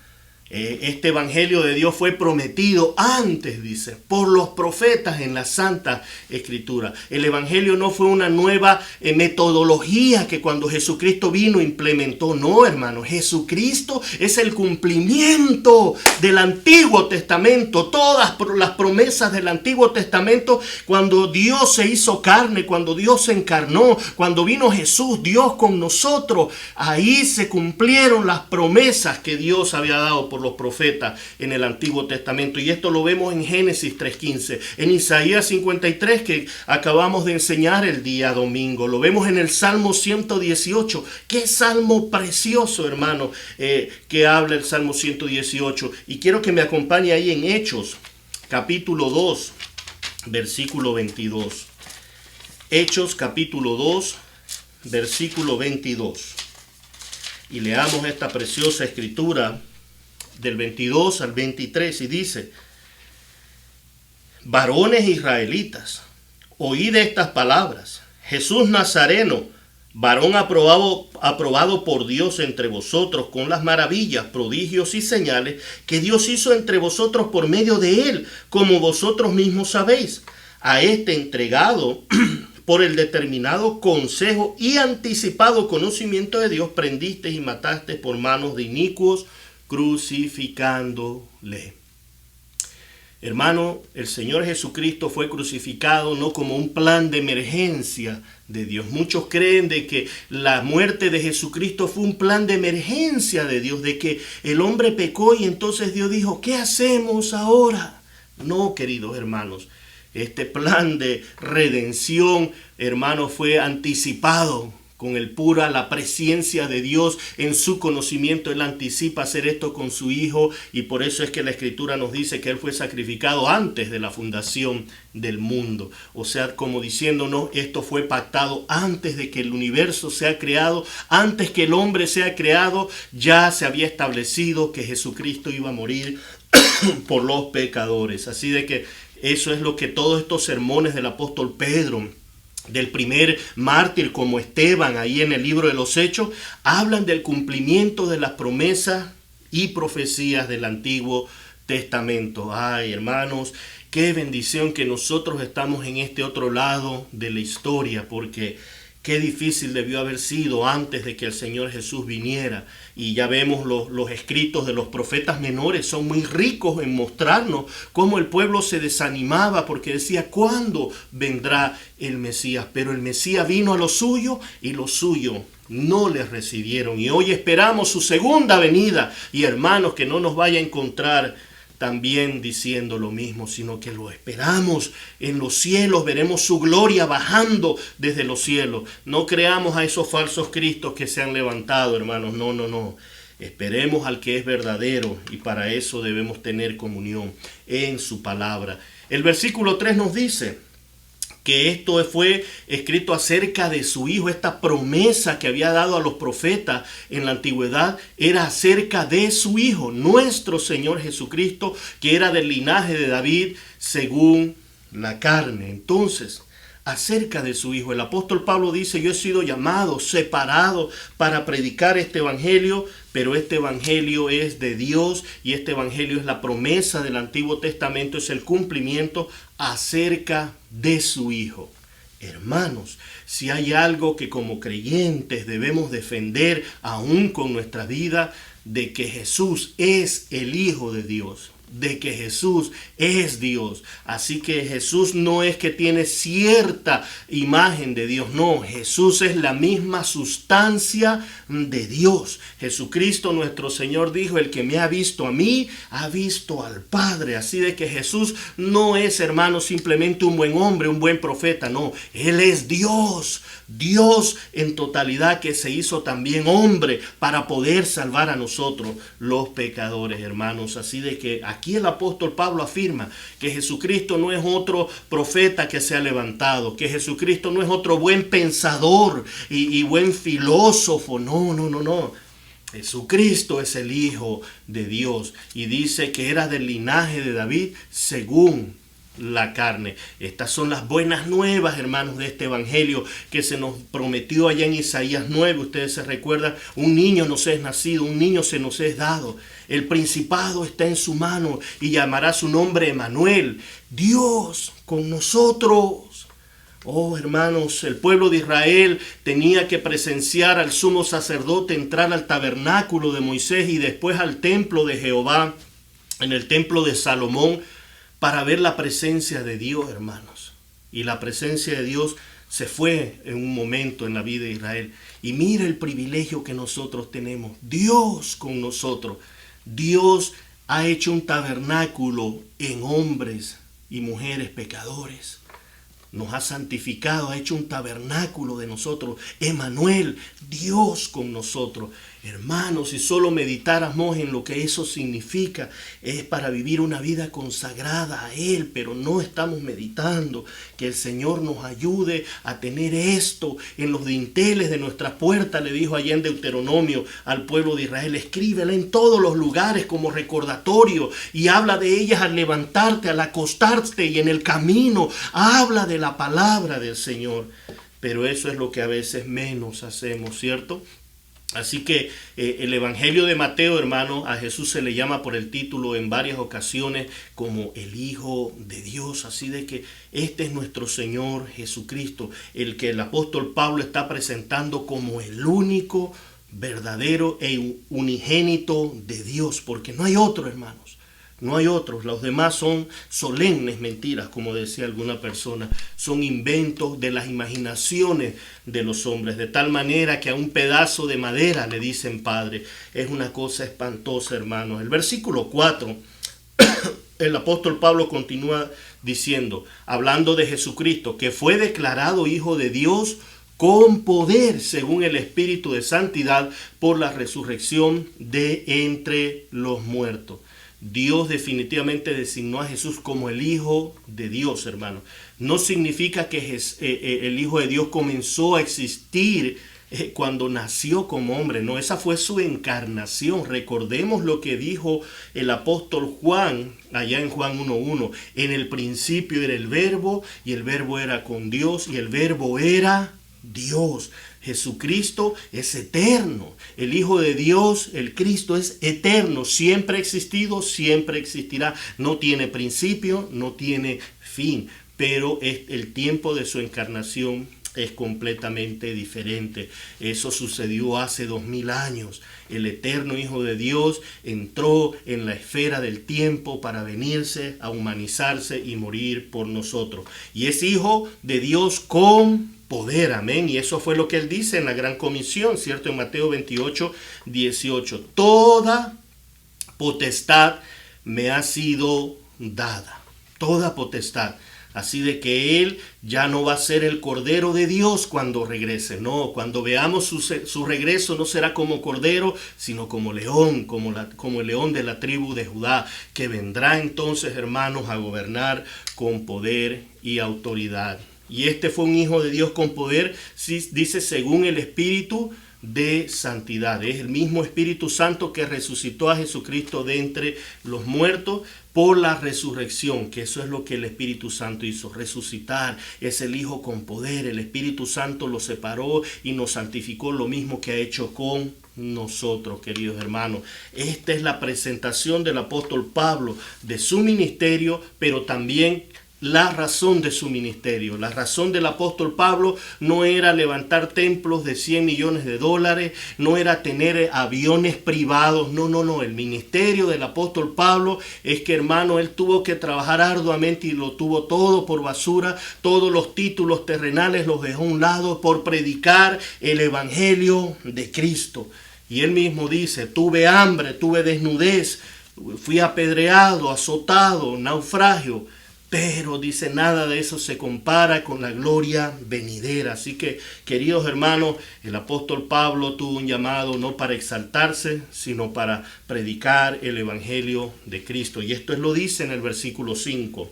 Este evangelio de Dios fue prometido antes, dice, por los profetas en la Santa Escritura. El evangelio no fue una nueva metodología que cuando Jesucristo vino implementó. No, hermano, Jesucristo es el cumplimiento del Antiguo Testamento. Todas las promesas del Antiguo Testamento, cuando Dios se hizo carne, cuando Dios se encarnó, cuando vino Jesús, Dios con nosotros, ahí se cumplieron las promesas que Dios había dado por los profetas en el Antiguo Testamento. Y esto lo vemos en Génesis 3:15, en Isaías 53, que acabamos de enseñar el día domingo. Lo vemos en el Salmo 118. Qué salmo precioso, hermano, que habla el Salmo 118. Y quiero que me acompañe ahí en Hechos, capítulo 2, versículo 22. Hechos, capítulo 2, versículo 22. Y leamos esta preciosa escritura del 22 al 23, y dice: varones israelitas, oíd estas palabras. Jesús Nazareno, varón aprobado por Dios entre vosotros con las maravillas, prodigios y señales que Dios hizo entre vosotros por medio de él, como vosotros mismos sabéis. A este entregado por el determinado consejo y anticipado conocimiento de Dios, prendisteis y matasteis por manos de inicuos, crucificándole. Hermano, el Señor Jesucristo fue crucificado no como un plan de emergencia de Dios. Muchos creen de que la muerte de Jesucristo fue un plan de emergencia de Dios, de que el hombre pecó y entonces Dios dijo, ¿qué hacemos ahora? No, queridos hermanos, este plan de redención, hermanos, fue anticipado con la presencia de Dios en su conocimiento. Él anticipa hacer esto con su Hijo, y por eso es que la Escritura nos dice que Él fue sacrificado antes de la fundación del mundo. O sea, como diciéndonos, esto fue pactado antes de que el universo sea creado, antes que el hombre sea creado, ya se había establecido que Jesucristo iba a morir por los pecadores. Así de que eso es lo que todos estos sermones del apóstol Pedro, del primer mártir como Esteban, ahí en el libro de los Hechos, hablan del cumplimiento de las promesas y profecías del Antiguo Testamento. Ay, hermanos, qué bendición que nosotros estamos en este otro lado de la historia, porque qué difícil debió haber sido antes de que el Señor Jesús viniera. Y ya vemos los escritos de los profetas menores, son muy ricos en mostrarnos cómo el pueblo se desanimaba porque decía, ¿cuándo vendrá el Mesías? Pero el Mesías vino a lo suyo y lo suyo no les recibieron. Y hoy esperamos su segunda venida. Y hermanos, que no nos vaya a encontrar también diciendo lo mismo, sino que lo esperamos en los cielos, veremos su gloria bajando desde los cielos. No creamos a esos falsos cristos que se han levantado, hermanos, no. Esperemos al que es verdadero, y para eso debemos tener comunión en su palabra. El versículo 3 nos dice que esto fue escrito acerca de su Hijo. Esta promesa que había dado a los profetas en la antigüedad era acerca de su Hijo, nuestro Señor Jesucristo, que era del linaje de David según la carne. Entonces, acerca de su Hijo, el apóstol Pablo dice: yo he sido llamado, separado para predicar este evangelio, pero este evangelio es de Dios, y este evangelio es la promesa del Antiguo Testamento, es el cumplimiento acerca de su Hijo. Hermanos, si hay algo que como creyentes debemos defender aún con nuestra vida, de que Jesús es el Hijo de Dios, de que Jesús es Dios. Así que Jesús no es que tiene cierta imagen de Dios, no, Jesús es la misma sustancia de Dios. Jesucristo nuestro Señor dijo: el que me ha visto a mí, ha visto al Padre. Así de que Jesús no es, hermano, simplemente un buen hombre, un buen profeta, no, Él es Dios, Dios en totalidad, que se hizo también hombre para poder salvar a nosotros los pecadores, hermanos. Así de que aquí el apóstol Pablo afirma que Jesucristo no es otro profeta que se ha levantado, que Jesucristo no es otro buen pensador y buen filósofo, no. Jesucristo es el Hijo de Dios, y dice que era del linaje de David según la carne. Estas son las buenas nuevas, hermanos, de este evangelio que se nos prometió allá en Isaías 9. Ustedes se recuerdan: un niño nos es nacido, un niño se nos es dado, el principado está en su mano, y llamará su nombre Emmanuel, Dios con nosotros. Oh, hermanos, el pueblo de Israel tenía que presenciar al sumo sacerdote entrar al tabernáculo de Moisés y después al templo de Jehová, en el templo de Salomón, para ver la presencia de Dios, hermanos. Y la presencia de Dios se fue en un momento en la vida de Israel. Y mira el privilegio que nosotros tenemos: Dios con nosotros. Dios ha hecho un tabernáculo en hombres y mujeres pecadores. Nos ha santificado, ha hecho un tabernáculo de nosotros. Emmanuel, Dios con nosotros. Hermanos, si solo meditáramos en lo que eso significa, es para vivir una vida consagrada a Él, pero no estamos meditando. Que el Señor nos ayude a tener esto en los dinteles de nuestra puerta, le dijo allá en Deuteronomio al pueblo de Israel: escríbela en todos los lugares como recordatorio, y habla de ellas al levantarte, al acostarte, y en el camino habla de la palabra del Señor. Pero eso es lo que a veces menos hacemos, ¿cierto? Así que el Evangelio de Mateo, hermano, a Jesús se le llama por el título en varias ocasiones como el Hijo de Dios. Así de que este es nuestro Señor Jesucristo, el que el apóstol Pablo está presentando como el único, verdadero e unigénito de Dios, porque no hay otro, hermanos. No hay otros. Los demás son solemnes mentiras, como decía alguna persona. Son inventos de las imaginaciones de los hombres, de tal manera que a un pedazo de madera le dicen padre. Es una cosa espantosa, hermanos. El versículo 4, el apóstol Pablo continúa diciendo, hablando de Jesucristo, que fue declarado Hijo de Dios con poder, según el Espíritu de Santidad, por la resurrección de entre los muertos. Dios definitivamente designó a Jesús como el Hijo de Dios, hermano. No significa que el Hijo de Dios comenzó a existir cuando nació como hombre. No, esa fue su encarnación. Recordemos lo que dijo el apóstol Juan, allá en Juan 1:1. En el principio era el Verbo, y el Verbo era con Dios, y el Verbo era Dios. Jesucristo es eterno. El Hijo de Dios, el Cristo, es eterno. Siempre ha existido, siempre existirá. No tiene principio, no tiene fin. Pero el tiempo de su encarnación es completamente diferente. Eso sucedió hace 2000 años. El eterno Hijo de Dios entró en la esfera del tiempo para venirse a humanizarse y morir por nosotros. Y es Hijo de Dios con poder, amén. Y eso fue lo que él dice en la gran comisión, ¿cierto? En Mateo 28:18. Toda potestad me ha sido dada. Toda potestad. Así de que Él ya no va a ser el Cordero de Dios cuando regrese. No, cuando veamos su regreso no será como Cordero, sino como león, como el león de la tribu de Judá, que vendrá entonces, hermanos, a gobernar con poder y autoridad. Y este fue un hijo de Dios con poder, dice, según el Espíritu de santidad. Es el mismo Espíritu Santo que resucitó a Jesucristo de entre los muertos por la resurrección, que eso es lo que el Espíritu Santo hizo, resucitar. Es el Hijo con poder. El Espíritu Santo lo separó y nos santificó, lo mismo que ha hecho con nosotros, queridos hermanos. Esta es la presentación del apóstol Pablo de su ministerio, pero también la razón de su ministerio. La razón del apóstol Pablo no era levantar templos de 100 millones de dólares, no era tener aviones privados, no. El ministerio del apóstol Pablo es que, hermano, él tuvo que trabajar arduamente y lo tuvo todo por basura. Todos los títulos terrenales los dejó a un lado por predicar el evangelio de Cristo. Y él mismo dice: tuve hambre, tuve desnudez, fui apedreado, azotado, naufragio. Pero dice, nada de eso se compara con la gloria venidera. Así que, queridos hermanos, el apóstol Pablo tuvo un llamado no para exaltarse, sino para predicar el evangelio de Cristo. Y esto lo dice en el versículo 5.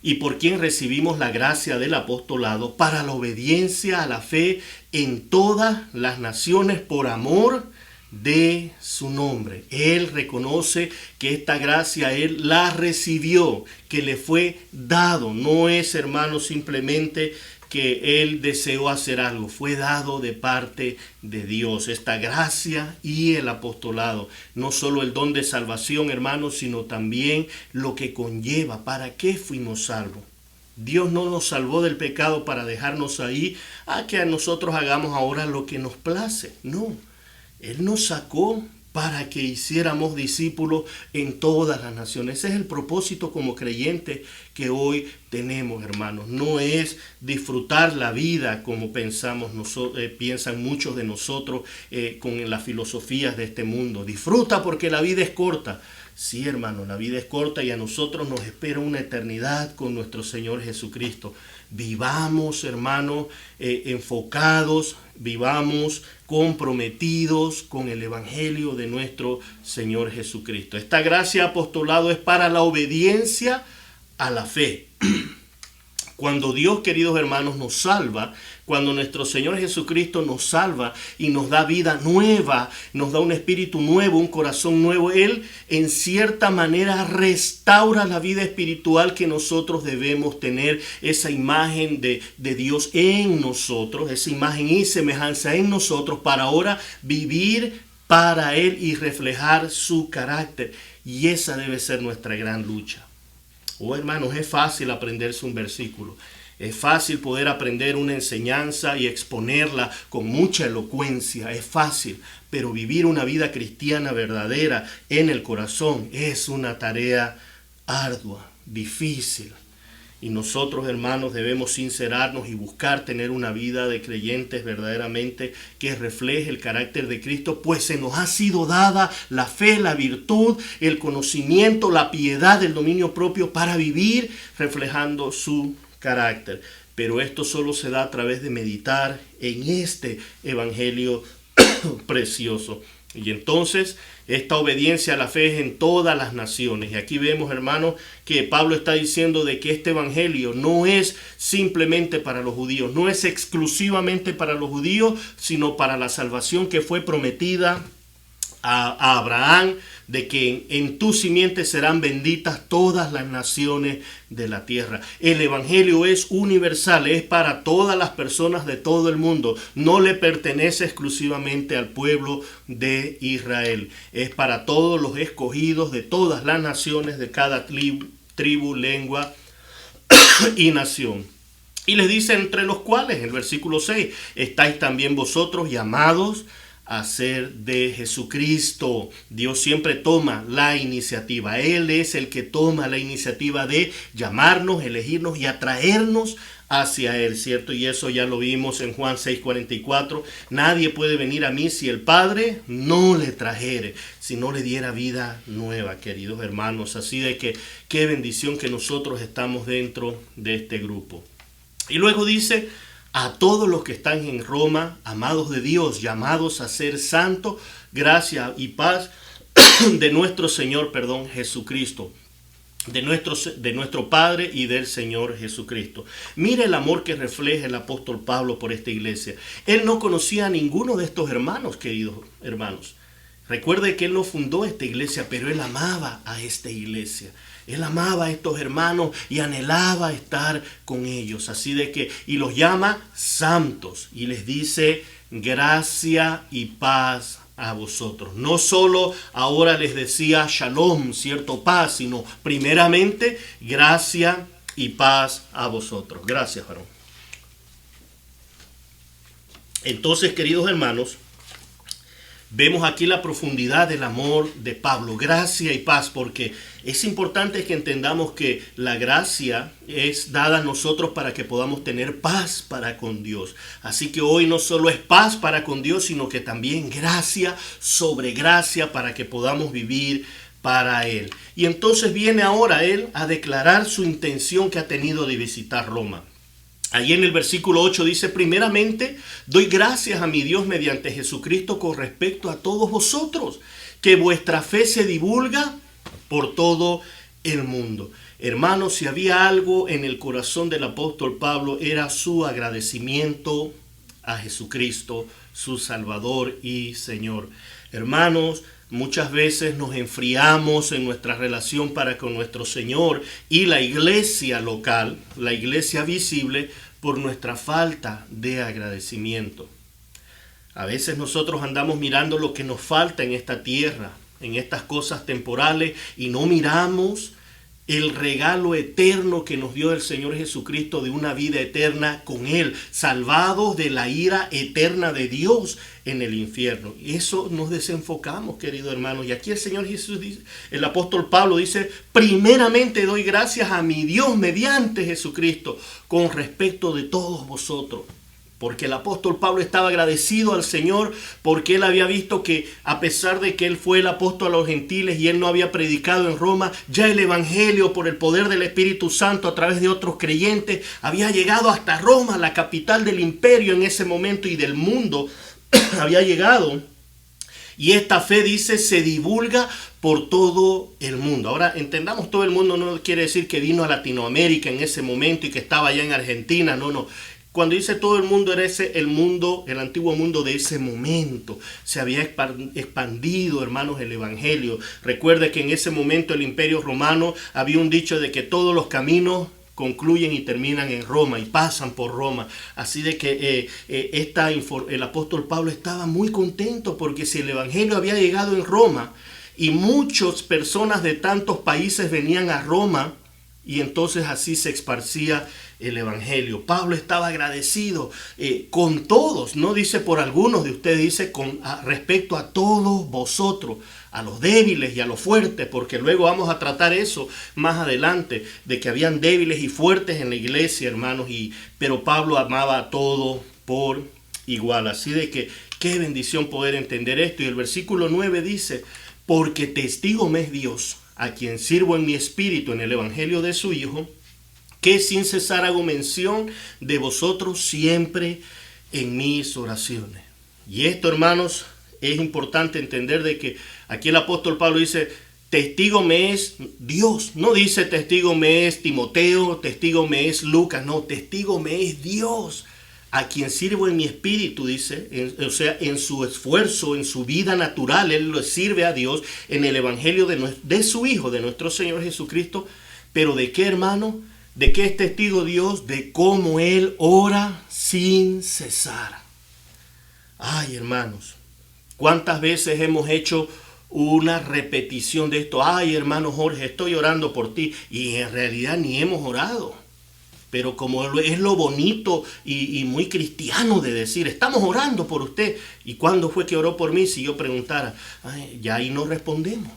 Y por quien recibimos la gracia del apostolado para la obediencia a la fe en todas las naciones por amor de su nombre. Él reconoce que esta gracia él la recibió, que le fue dado. No es, hermano, simplemente que él deseó hacer algo, fue dado de parte de Dios. Esta gracia y el apostolado, no solo el don de salvación, hermanos, sino también lo que conlleva. ¿Para qué fuimos salvos? Dios no nos salvó del pecado para dejarnos ahí a que a nosotros hagamos ahora lo que nos place. No. Él nos sacó para que hiciéramos discípulos en todas las naciones. Ese es el propósito como creyentes que hoy tenemos, hermanos. No es disfrutar la vida como piensan muchos de nosotros con las filosofías de este mundo. Disfruta porque la vida es corta. Sí, hermano, la vida es corta y a nosotros nos espera una eternidad con nuestro Señor Jesucristo. Vivamos, hermanos, enfocados, vivamos comprometidos con el evangelio de nuestro Señor Jesucristo. Esta gracia apostolado es para la obediencia a la fe. Cuando Dios, queridos hermanos, nos salva, cuando nuestro Señor Jesucristo nos salva y nos da vida nueva, nos da un espíritu nuevo, un corazón nuevo, Él en cierta manera restaura la vida espiritual que nosotros debemos tener, esa imagen de Dios en nosotros, esa imagen y semejanza en nosotros para ahora vivir para Él y reflejar su carácter. Y esa debe ser nuestra gran lucha. Oh, hermanos, es fácil aprenderse un versículo. Es fácil poder aprender una enseñanza y exponerla con mucha elocuencia. Es fácil, pero vivir una vida cristiana verdadera en el corazón es una tarea ardua, difícil. Y nosotros, hermanos, debemos sincerarnos y buscar tener una vida de creyentes verdaderamente que refleje el carácter de Cristo, pues se nos ha sido dada la fe, la virtud, el conocimiento, la piedad, el dominio propio para vivir reflejando su carácter. Pero esto solo se da a través de meditar en este evangelio precioso. Y entonces esta obediencia a la fe es en todas las naciones. Y aquí vemos, hermanos, que Pablo está diciendo de que este evangelio no es simplemente para los judíos, no es exclusivamente para los judíos, sino para la salvación que fue prometida a Abraham, de que en tu simiente serán benditas todas las naciones de la tierra. El evangelio es universal, es para todas las personas de todo el mundo. No le pertenece exclusivamente al pueblo de Israel. Es para todos los escogidos de todas las naciones, de cada tribu, lengua y nación. Y les dice entre los cuales, en el versículo 6, estáis también vosotros llamados hacer de Jesucristo. Dios siempre toma la iniciativa. Él es el que toma la iniciativa de llamarnos, elegirnos y atraernos hacia Él, ¿cierto? Y eso ya lo vimos en Juan 6:44. Nadie puede venir a mí si el Padre no le trajere, si no le diera vida nueva, queridos hermanos. Así de que qué bendición que nosotros estamos dentro de este grupo. Y luego dice: a todos los que están en Roma, amados de Dios, llamados a ser santos, gracia y paz de nuestro Señor, Jesucristo. De nuestro Padre y del Señor Jesucristo. Mire el amor que refleja el apóstol Pablo por esta iglesia. Él no conocía a ninguno de estos hermanos, queridos hermanos. Recuerde que él no fundó esta iglesia, pero él amaba a esta iglesia. Él amaba a estos hermanos y anhelaba estar con ellos. Así de que, y los llama santos y les dice: gracia y paz a vosotros. No solo ahora les decía shalom, cierto, paz, sino primeramente gracia y paz a vosotros. Gracias, varón. Entonces, queridos hermanos, vemos aquí la profundidad del amor de Pablo, gracia y paz, porque es importante que entendamos que la gracia es dada a nosotros para que podamos tener paz para con Dios. Así que hoy no solo es paz para con Dios, sino que también gracia sobre gracia para que podamos vivir para Él. Y entonces viene ahora Él a declarar su intención que ha tenido de visitar Roma. Ahí en el versículo 8 dice: primeramente doy gracias a mi Dios mediante Jesucristo con respecto a todos vosotros, que vuestra fe se divulga por todo el mundo. Hermanos, si había algo en el corazón del apóstol Pablo, era su agradecimiento a Jesucristo, su Salvador y Señor. Hermanos, muchas veces nos enfriamos en nuestra relación para con nuestro Señor y la iglesia local, la iglesia visible, por nuestra falta de agradecimiento. A veces nosotros andamos mirando lo que nos falta en esta tierra, en estas cosas temporales, y no miramos el regalo eterno que nos dio el Señor Jesucristo de una vida eterna con Él, salvados de la ira eterna de Dios en el infierno. Y eso nos desenfocamos, queridos hermanos. Y aquí el Señor Jesús dice, el apóstol Pablo dice: primeramente doy gracias a mi Dios mediante Jesucristo con respecto de todos vosotros. Porque el apóstol Pablo estaba agradecido al Señor porque él había visto que a pesar de que él fue el apóstol a los gentiles y él no había predicado en Roma, ya el evangelio por el poder del Espíritu Santo a través de otros creyentes había llegado hasta Roma, la capital del imperio en ese momento y del mundo había llegado. Y esta fe, dice, se divulga por todo el mundo. Ahora, entendamos, todo el mundo no quiere decir que vino a Latinoamérica en ese momento y que estaba allá en Argentina, no. Cuando dice todo el mundo, era el mundo, el antiguo mundo de ese momento. Se había expandido, hermanos, el evangelio. Recuerde que en ese momento el imperio romano había un dicho de que todos los caminos concluyen y terminan en Roma y pasan por Roma. Así de que el apóstol Pablo estaba muy contento porque si el evangelio había llegado en Roma y muchas personas de tantos países venían a Roma, y entonces así se esparcía el evangelio. Pablo estaba agradecido con todos, no dice por algunos de ustedes, dice respecto a todos vosotros, a los débiles y a los fuertes, porque luego vamos a tratar eso más adelante, de que habían débiles y fuertes en la iglesia, hermanos, pero Pablo amaba a todos por igual. Así de que qué bendición poder entender esto. Y el versículo 9 dice: porque testigo me es Dios, a quien sirvo en mi espíritu en el evangelio de su Hijo, que sin cesar hago mención de vosotros siempre en mis oraciones. Y esto, hermanos, es importante entender de que aquí el apóstol Pablo dice: testigo me es Dios. No dice testigo me es Timoteo, testigo me es Lucas, no, testigo me es Dios, a quien sirvo en mi espíritu, dice, o sea, en su esfuerzo, en su vida natural, él le sirve a Dios en el evangelio de su Hijo, de nuestro Señor Jesucristo. Pero ¿de qué, hermano? ¿De qué es testigo Dios? De cómo él ora sin cesar. Ay, hermanos, ¿cuántas veces hemos hecho una repetición de esto? Ay, hermano Jorge, estoy orando por ti, y en realidad ni hemos orado. Pero como es lo bonito y muy cristiano de decir, estamos orando por usted. ¿Y cuándo fue que oró por mí? Si yo preguntara, ya ahí no respondemos.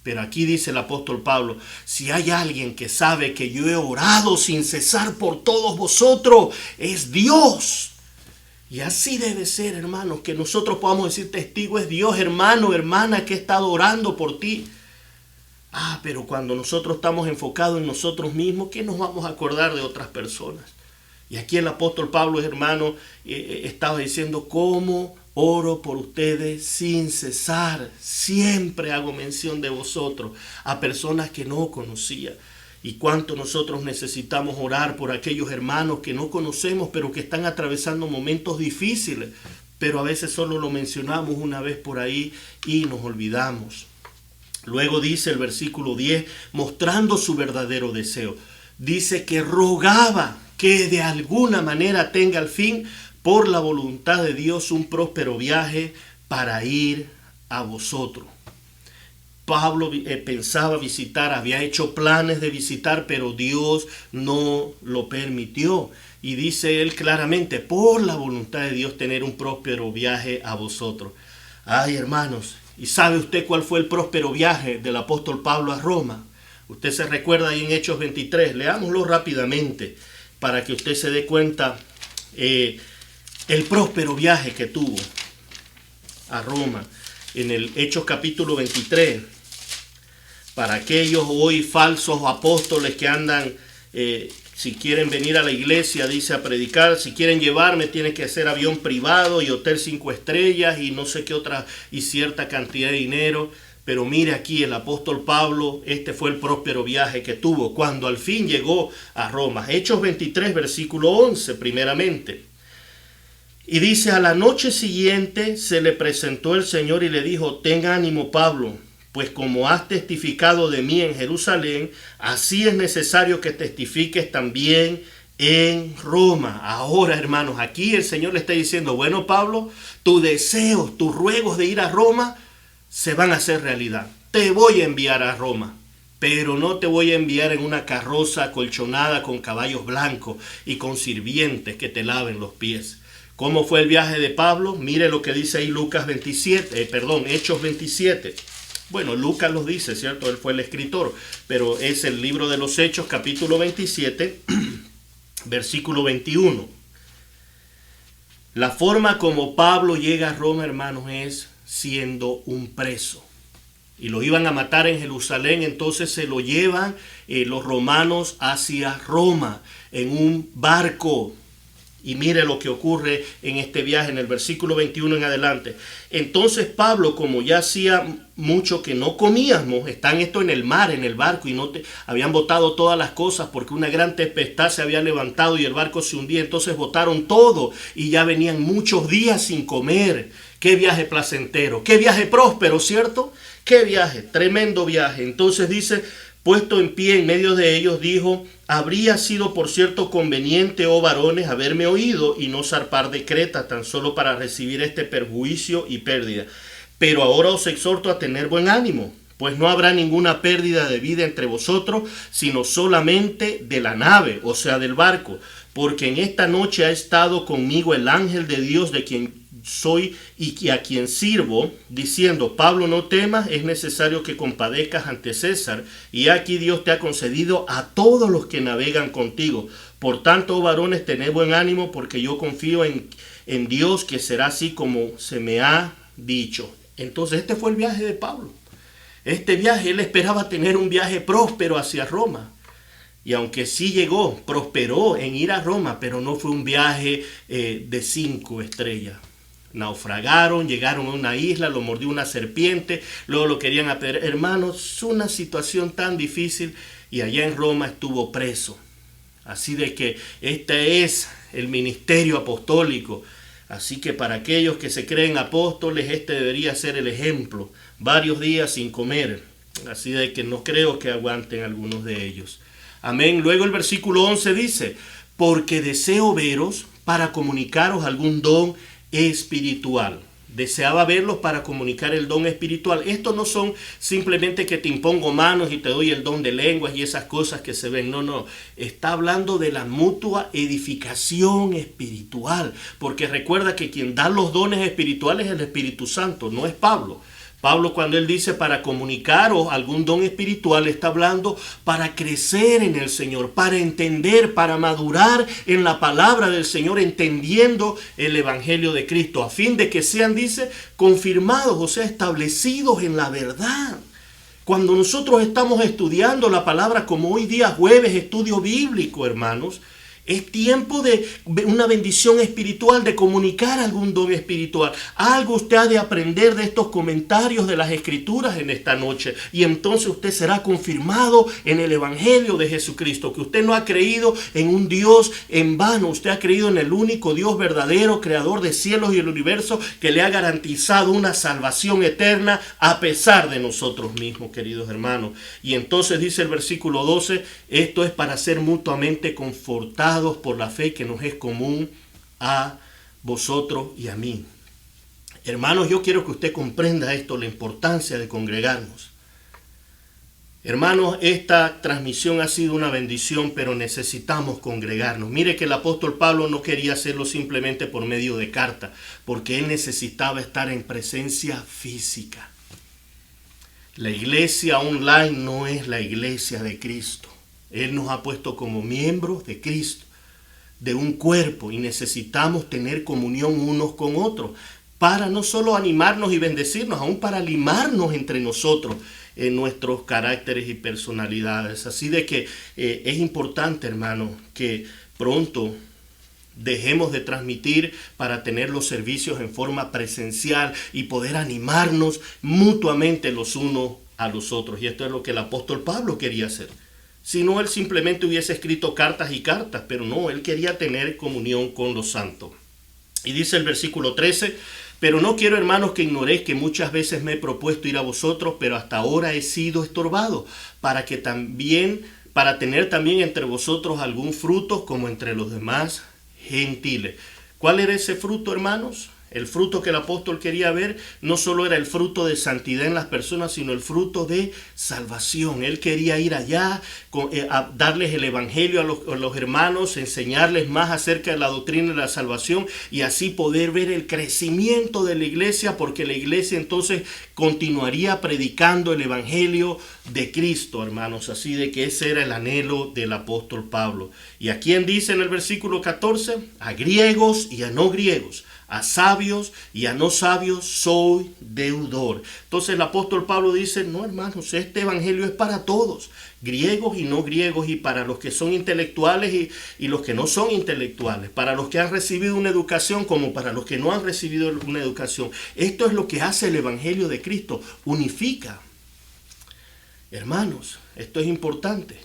Pero aquí dice el apóstol Pablo, si hay alguien que sabe que yo he orado sin cesar por todos vosotros, es Dios. Y así debe ser, hermanos, que nosotros podamos decir, testigo es Dios, hermano, hermana, que he estado orando por ti. Pero cuando nosotros estamos enfocados en nosotros mismos, ¿qué nos vamos a acordar de otras personas? Y aquí el apóstol Pablo, hermano, estaba diciendo, ¿cómo oro por ustedes sin cesar? Siempre hago mención de vosotros a personas que no conocía. Y cuánto nosotros necesitamos orar por aquellos hermanos que no conocemos, pero que están atravesando momentos difíciles. Pero a veces solo lo mencionamos una vez por ahí y nos olvidamos. Luego dice el versículo 10, mostrando su verdadero deseo. Dice que rogaba que de alguna manera tenga al fin, por la voluntad de Dios, un próspero viaje para ir a vosotros. Pablo pensaba visitar, había hecho planes de visitar, pero Dios no lo permitió. Y dice él claramente, por la voluntad de Dios, tener un próspero viaje a vosotros. Ay, hermanos, ¿y sabe usted cuál fue el próspero viaje del apóstol Pablo a Roma? Usted se recuerda ahí en Hechos 23, leámoslo rápidamente para que usted se dé cuenta el próspero viaje que tuvo a Roma. En el Hechos capítulo 23, para aquellos hoy falsos apóstoles que andan, si quieren venir a la iglesia, dice, a predicar, si quieren llevarme, tienen que hacer avión privado y hotel 5 estrellas y no sé qué otra, y cierta cantidad de dinero. Pero mire aquí el apóstol Pablo, este fue el próspero viaje que tuvo cuando al fin llegó a Roma. Hechos 23, versículo 11, primeramente. Y dice, a la noche siguiente se le presentó el Señor y le dijo, ten ánimo, Pablo, pues como has testificado de mí en Jerusalén, así es necesario que testifiques también en Roma. Ahora, hermanos, aquí el Señor le está diciendo, bueno, Pablo, tus deseos, tus ruegos de ir a Roma se van a hacer realidad. Te voy a enviar a Roma, pero no te voy a enviar en una carroza acolchonada con caballos blancos y con sirvientes que te laven los pies. ¿Cómo fue el viaje de Pablo? Mire lo que dice ahí Hechos 27. Bueno, Lucas los dice, ¿cierto? Él fue el escritor, pero es el libro de los Hechos, capítulo 27, versículo 21. La forma como Pablo llega a Roma, hermanos, es siendo un preso. Y lo iban a matar en Jerusalén, entonces se lo llevan los romanos hacia Roma en un barco. Y mire lo que ocurre en este viaje, en el versículo 21 en adelante. Entonces Pablo, como ya hacía mucho que no comíamos, están esto en el mar, en el barco, y habían botado todas las cosas porque una gran tempestad se había levantado y el barco se hundía. Entonces botaron todo y ya venían muchos días sin comer. Qué viaje placentero, qué viaje próspero, ¿cierto? Qué viaje, tremendo viaje. Entonces dice, puesto en pie en medio de ellos, dijo, habría sido por cierto conveniente, oh varones, haberme oído y no zarpar de Creta tan solo para recibir este perjuicio y pérdida. Pero ahora os exhorto a tener buen ánimo, pues no habrá ninguna pérdida de vida entre vosotros, sino solamente de la nave, o sea, del barco. Porque en esta noche ha estado conmigo el ángel de Dios, de quien soy y a quien sirvo, diciendo, Pablo, no temas, es necesario que compadezcas ante César, y aquí Dios te ha concedido a todos los que navegan contigo. Por tanto, oh varones, tened buen ánimo, porque yo confío en Dios, que será así como se me ha dicho. Entonces este fue el viaje de Pablo. Este viaje, él esperaba tener un viaje próspero hacia Roma. Y aunque sí llegó, prosperó en ir a Roma, pero no fue un viaje de 5 estrellas. Naufragaron, llegaron a una isla, lo mordió una serpiente, luego lo querían apedrear. Hermanos, una situación tan difícil, y allá en Roma estuvo preso. Así de que este es el ministerio apostólico. Así que para aquellos que se creen apóstoles, este debería ser el ejemplo. Varios días sin comer. Así de que no creo que aguanten algunos de ellos. Amén. Luego el versículo 11 dice, porque deseo veros para comunicaros algún don espiritual. Deseaba verlos para comunicar el don espiritual. Estos no son simplemente que te impongo manos y te doy el don de lenguas y esas cosas que se ven. No, no. Está hablando de la mutua edificación espiritual. Porque recuerda que quien da los dones espirituales es el Espíritu Santo, no es Pablo. Pablo, cuando él dice para comunicaros algún don espiritual, está hablando para crecer en el Señor, para entender, para madurar en la palabra del Señor, entendiendo el Evangelio de Cristo, a fin de que sean, dice, confirmados, o sea, establecidos en la verdad. Cuando nosotros estamos estudiando la palabra, como hoy día jueves, estudio bíblico, hermanos, es tiempo de una bendición espiritual, de comunicar algún don espiritual. Algo usted ha de aprender de estos comentarios de las Escrituras en esta noche. Y entonces usted será confirmado en el Evangelio de Jesucristo. Que usted no ha creído en un Dios en vano. Usted ha creído en el único Dios verdadero, creador de cielos y el universo, que le ha garantizado una salvación eterna a pesar de nosotros mismos, queridos hermanos. Y entonces dice el versículo 12, esto es para ser mutuamente confortados por la fe que nos es común a vosotros y a mí. Hermanos, yo quiero que usted comprenda esto, la importancia de congregarnos. Hermanos, esta transmisión ha sido una bendición, pero necesitamos congregarnos. Mire que el apóstol Pablo no quería hacerlo simplemente por medio de carta, porque él necesitaba estar en presencia física. La iglesia online no es la iglesia de Cristo. Él nos ha puesto como miembros de Cristo, de un cuerpo, y necesitamos tener comunión unos con otros para no solo animarnos y bendecirnos, aún para limarnos entre nosotros en nuestros caracteres y personalidades. Así de que es importante, hermano, que pronto dejemos de transmitir para tener los servicios en forma presencial y poder animarnos mutuamente los unos a los otros. Y esto es lo que el apóstol Pablo quería hacer. Si no, él simplemente hubiese escrito cartas y cartas, pero no, él quería tener comunión con los santos. Y dice el versículo 13, pero no quiero, hermanos, que ignoréis que muchas veces me he propuesto ir a vosotros, pero hasta ahora he sido estorbado, para tener también entre vosotros algún fruto como entre los demás gentiles. ¿Cuál era ese fruto, hermanos? El fruto que el apóstol quería ver no solo era el fruto de santidad en las personas, sino el fruto de salvación. Él quería ir allá, a darles el evangelio a los hermanos, enseñarles más acerca de la doctrina de la salvación y así poder ver el crecimiento de la iglesia, porque la iglesia entonces continuaría predicando el evangelio de Cristo, hermanos. Así de que ese era el anhelo del apóstol Pablo. ¿Y a quién dice en el versículo 14? A griegos y a no griegos, a sabios y a no sabios soy deudor. Entonces el apóstol Pablo dice, no, hermanos, este evangelio es para todos, griegos y no griegos, y para los que son intelectuales y los que no son intelectuales, para los que han recibido una educación como para los que no han recibido una educación. Esto es lo que hace el evangelio de Cristo, unifica. Hermanos, esto es importante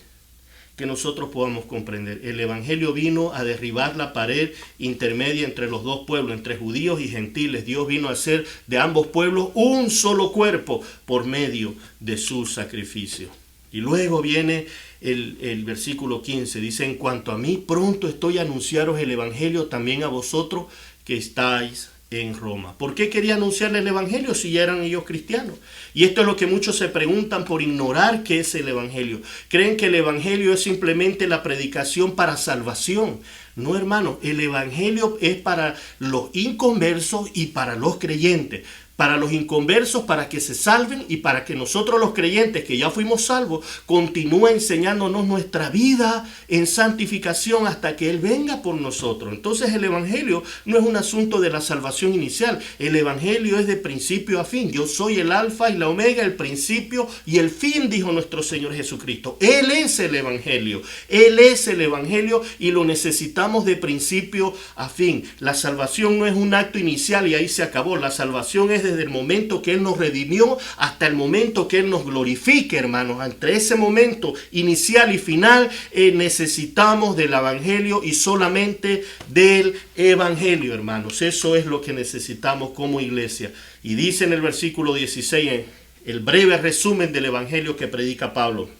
que nosotros podamos comprender. El evangelio vino a derribar la pared intermedia entre los dos pueblos, entre judíos y gentiles. Dios vino a hacer de ambos pueblos un solo cuerpo por medio de su sacrificio. Y luego viene el versículo 15. Dice, en cuanto a mí, pronto estoy a anunciaros el evangelio también a vosotros que estáis en Roma. ¿Por qué quería anunciarle el evangelio si ya eran ellos cristianos? Y esto es lo que muchos se preguntan por ignorar qué es el evangelio. Creen que el evangelio es simplemente la predicación para salvación. No, hermano, el evangelio es para los inconversos y para los creyentes. Para los inconversos, para que se salven, y para que nosotros los creyentes que ya fuimos salvos continúe enseñándonos nuestra vida en santificación hasta que Él venga por nosotros. Entonces el evangelio no es un asunto de la salvación inicial. El evangelio es de principio a fin. Yo soy el alfa y la omega, el principio y el fin, dijo nuestro Señor Jesucristo. Él es el evangelio. Él es el evangelio y lo necesitamos de principio a fin. La salvación no es un acto inicial y ahí se acabó. La salvación es desde el momento que Él nos redimió hasta el momento que Él nos glorifique, hermanos. Entre ese momento inicial y final necesitamos del evangelio y solamente del evangelio, hermanos. Eso es lo que necesitamos como iglesia. Y dice en el versículo 16, el breve resumen del evangelio que predica Pablo: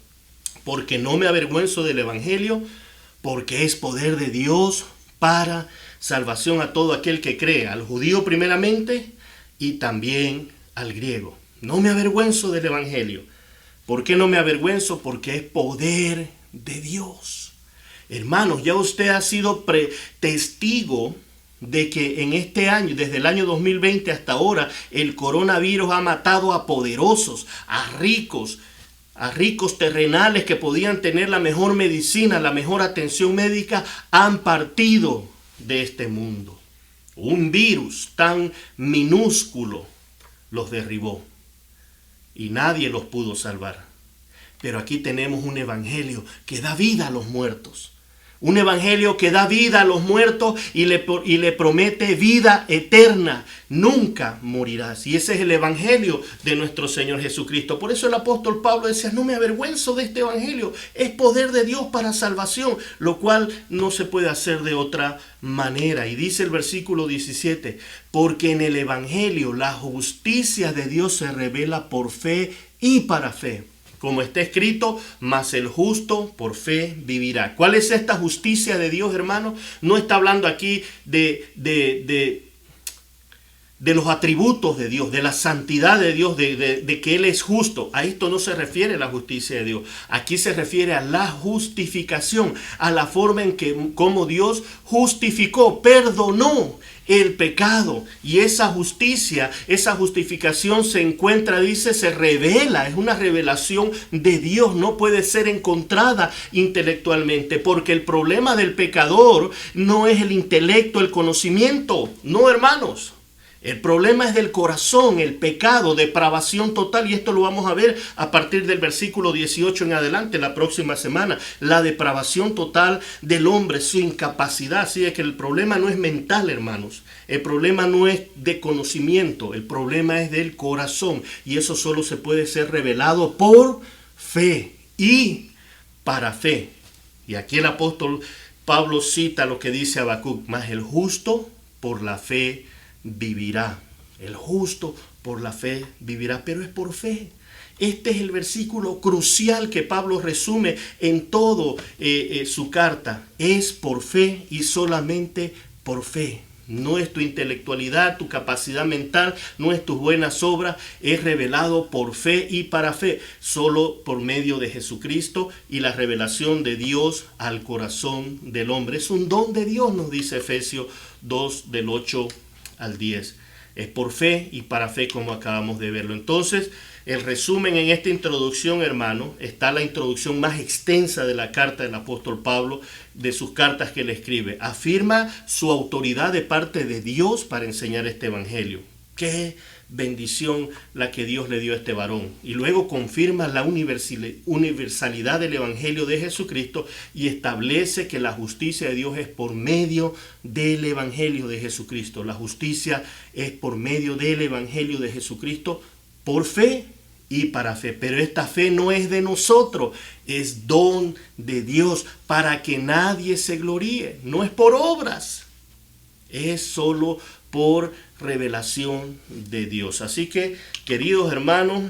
porque no me avergüenzo del evangelio, porque es poder de Dios para salvación a todo aquel que cree, al judío primeramente y también al griego. No me avergüenzo del Evangelio. ¿Por qué no me avergüenzo? Porque es poder de Dios. Hermanos, ya usted ha sido testigo de que en este año, desde el año 2020 hasta ahora, el coronavirus ha matado a poderosos, a ricos terrenales que podían tener la mejor medicina, la mejor atención médica, han partido de este mundo. Un virus tan minúsculo los derribó y nadie los pudo salvar. Pero aquí tenemos un evangelio que da vida a los muertos. Un evangelio que da vida a los muertos y le promete vida eterna. Nunca morirás. Y ese es el evangelio de nuestro Señor Jesucristo. Por eso el apóstol Pablo decía, no me avergüenzo de este evangelio. Es poder de Dios para salvación, lo cual no se puede hacer de otra manera. Y dice el versículo 17, porque en el evangelio la justicia de Dios se revela por fe y para fe. Como está escrito, mas el justo por fe vivirá. ¿Cuál es esta justicia de Dios, hermano? No está hablando aquí de los atributos de Dios, de la santidad de Dios, de que Él es justo. A esto no se refiere la justicia de Dios. Aquí se refiere a la justificación, a la forma en que como Dios justificó, perdonó el pecado. Y esa justicia, esa justificación se encuentra, dice, se revela, es una revelación de Dios, no puede ser encontrada intelectualmente, porque el problema del pecador no es el intelecto, el conocimiento, no, hermanos. El problema es del corazón, el pecado, depravación total, y esto lo vamos a ver a partir del versículo 18 en adelante, la próxima semana. La depravación total del hombre, su incapacidad. Así es que el problema no es mental, hermanos. El problema no es de conocimiento, el problema es del corazón. Y eso solo se puede ser revelado por fe y para fe. Y aquí el apóstol Pablo cita lo que dice Habacuc, mas el justo por la fe vivirá. El justo por la fe vivirá, pero es por fe. Este es el versículo crucial que Pablo resume en todo su carta. Es por fe y solamente por fe. No es tu intelectualidad, tu capacidad mental, no es tus buenas obras, es revelado por fe y para fe, solo por medio de Jesucristo y la revelación de Dios al corazón del hombre. Es un don de Dios, nos dice Efesios 2 del 8 al 10. Es por fe y para fe, como acabamos de verlo. Entonces, el resumen en esta introducción, hermano, está la introducción más extensa de la carta del apóstol Pablo, de sus cartas que le escribe. Afirma su autoridad de parte de Dios para enseñar este evangelio. Qué bendición la que Dios le dio a este varón. Y luego confirma la universalidad del evangelio de Jesucristo y establece que la justicia de Dios es por medio del evangelio de Jesucristo. La justicia es por medio del evangelio de Jesucristo por fe y para fe. Pero esta fe no es de nosotros, es don de Dios para que nadie se gloríe. No es por obras, es solo por revelación de Dios. Así que, queridos hermanos,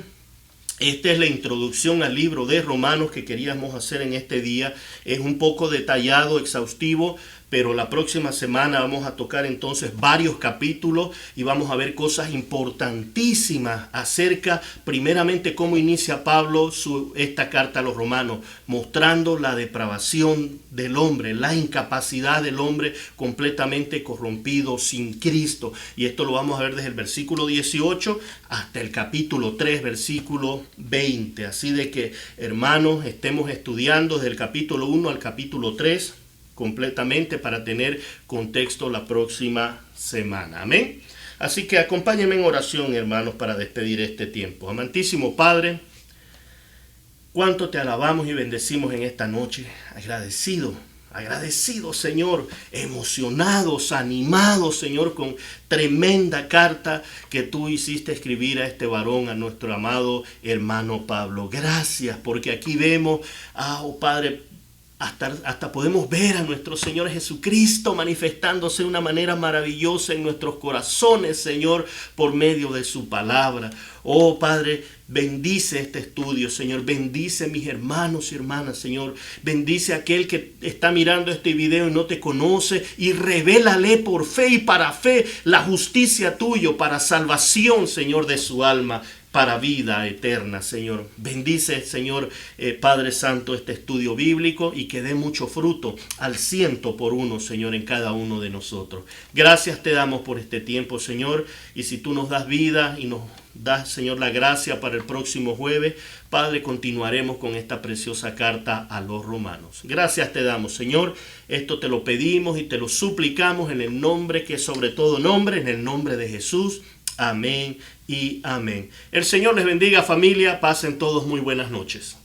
esta es la introducción al libro de Romanos que queríamos hacer en este día. Es un poco detallado, exhaustivo, pero la próxima semana vamos a tocar entonces varios capítulos y vamos a ver cosas importantísimas acerca, primeramente, cómo inicia Pablo esta carta a los romanos, mostrando la depravación del hombre, la incapacidad del hombre completamente corrompido sin Cristo. Y esto lo vamos a ver desde el versículo 18 hasta el capítulo 3, versículo 20. Así de que, hermanos, estemos estudiando desde el capítulo 1 al capítulo 3 completamente para tener contexto la próxima semana. Amén. Así que acompáñenme en oración, hermanos, para despedir este tiempo. Amantísimo Padre, cuánto te alabamos y bendecimos en esta noche. Agradecido, Señor, emocionados, animados, Señor, con tremenda carta que tú hiciste escribir a este varón, a nuestro amado hermano Pablo. Gracias, porque aquí vemos, oh Padre, hasta podemos ver a nuestro Señor Jesucristo manifestándose de una manera maravillosa en nuestros corazones, Señor, por medio de su palabra. Oh Padre, bendice este estudio, Señor. Bendice mis hermanos y hermanas, Señor. Bendice a aquel que está mirando este video y no te conoce, y revélale por fe y para fe la justicia tuya para salvación, Señor, de su alma, para vida eterna, Señor. Bendice, Señor, Padre Santo, este estudio bíblico, y que dé mucho fruto al 100%, Señor, en cada uno de nosotros. Gracias te damos por este tiempo, Señor, y si tú nos das vida y nos das, Señor, la gracia para el próximo jueves, Padre, continuaremos con esta preciosa carta a los romanos. Gracias te damos, Señor. Esto te lo pedimos y te lo suplicamos en el nombre que es sobre todo nombre, en el nombre de Jesús. Amén y amén. El Señor les bendiga, familia. Pasen todos muy buenas noches.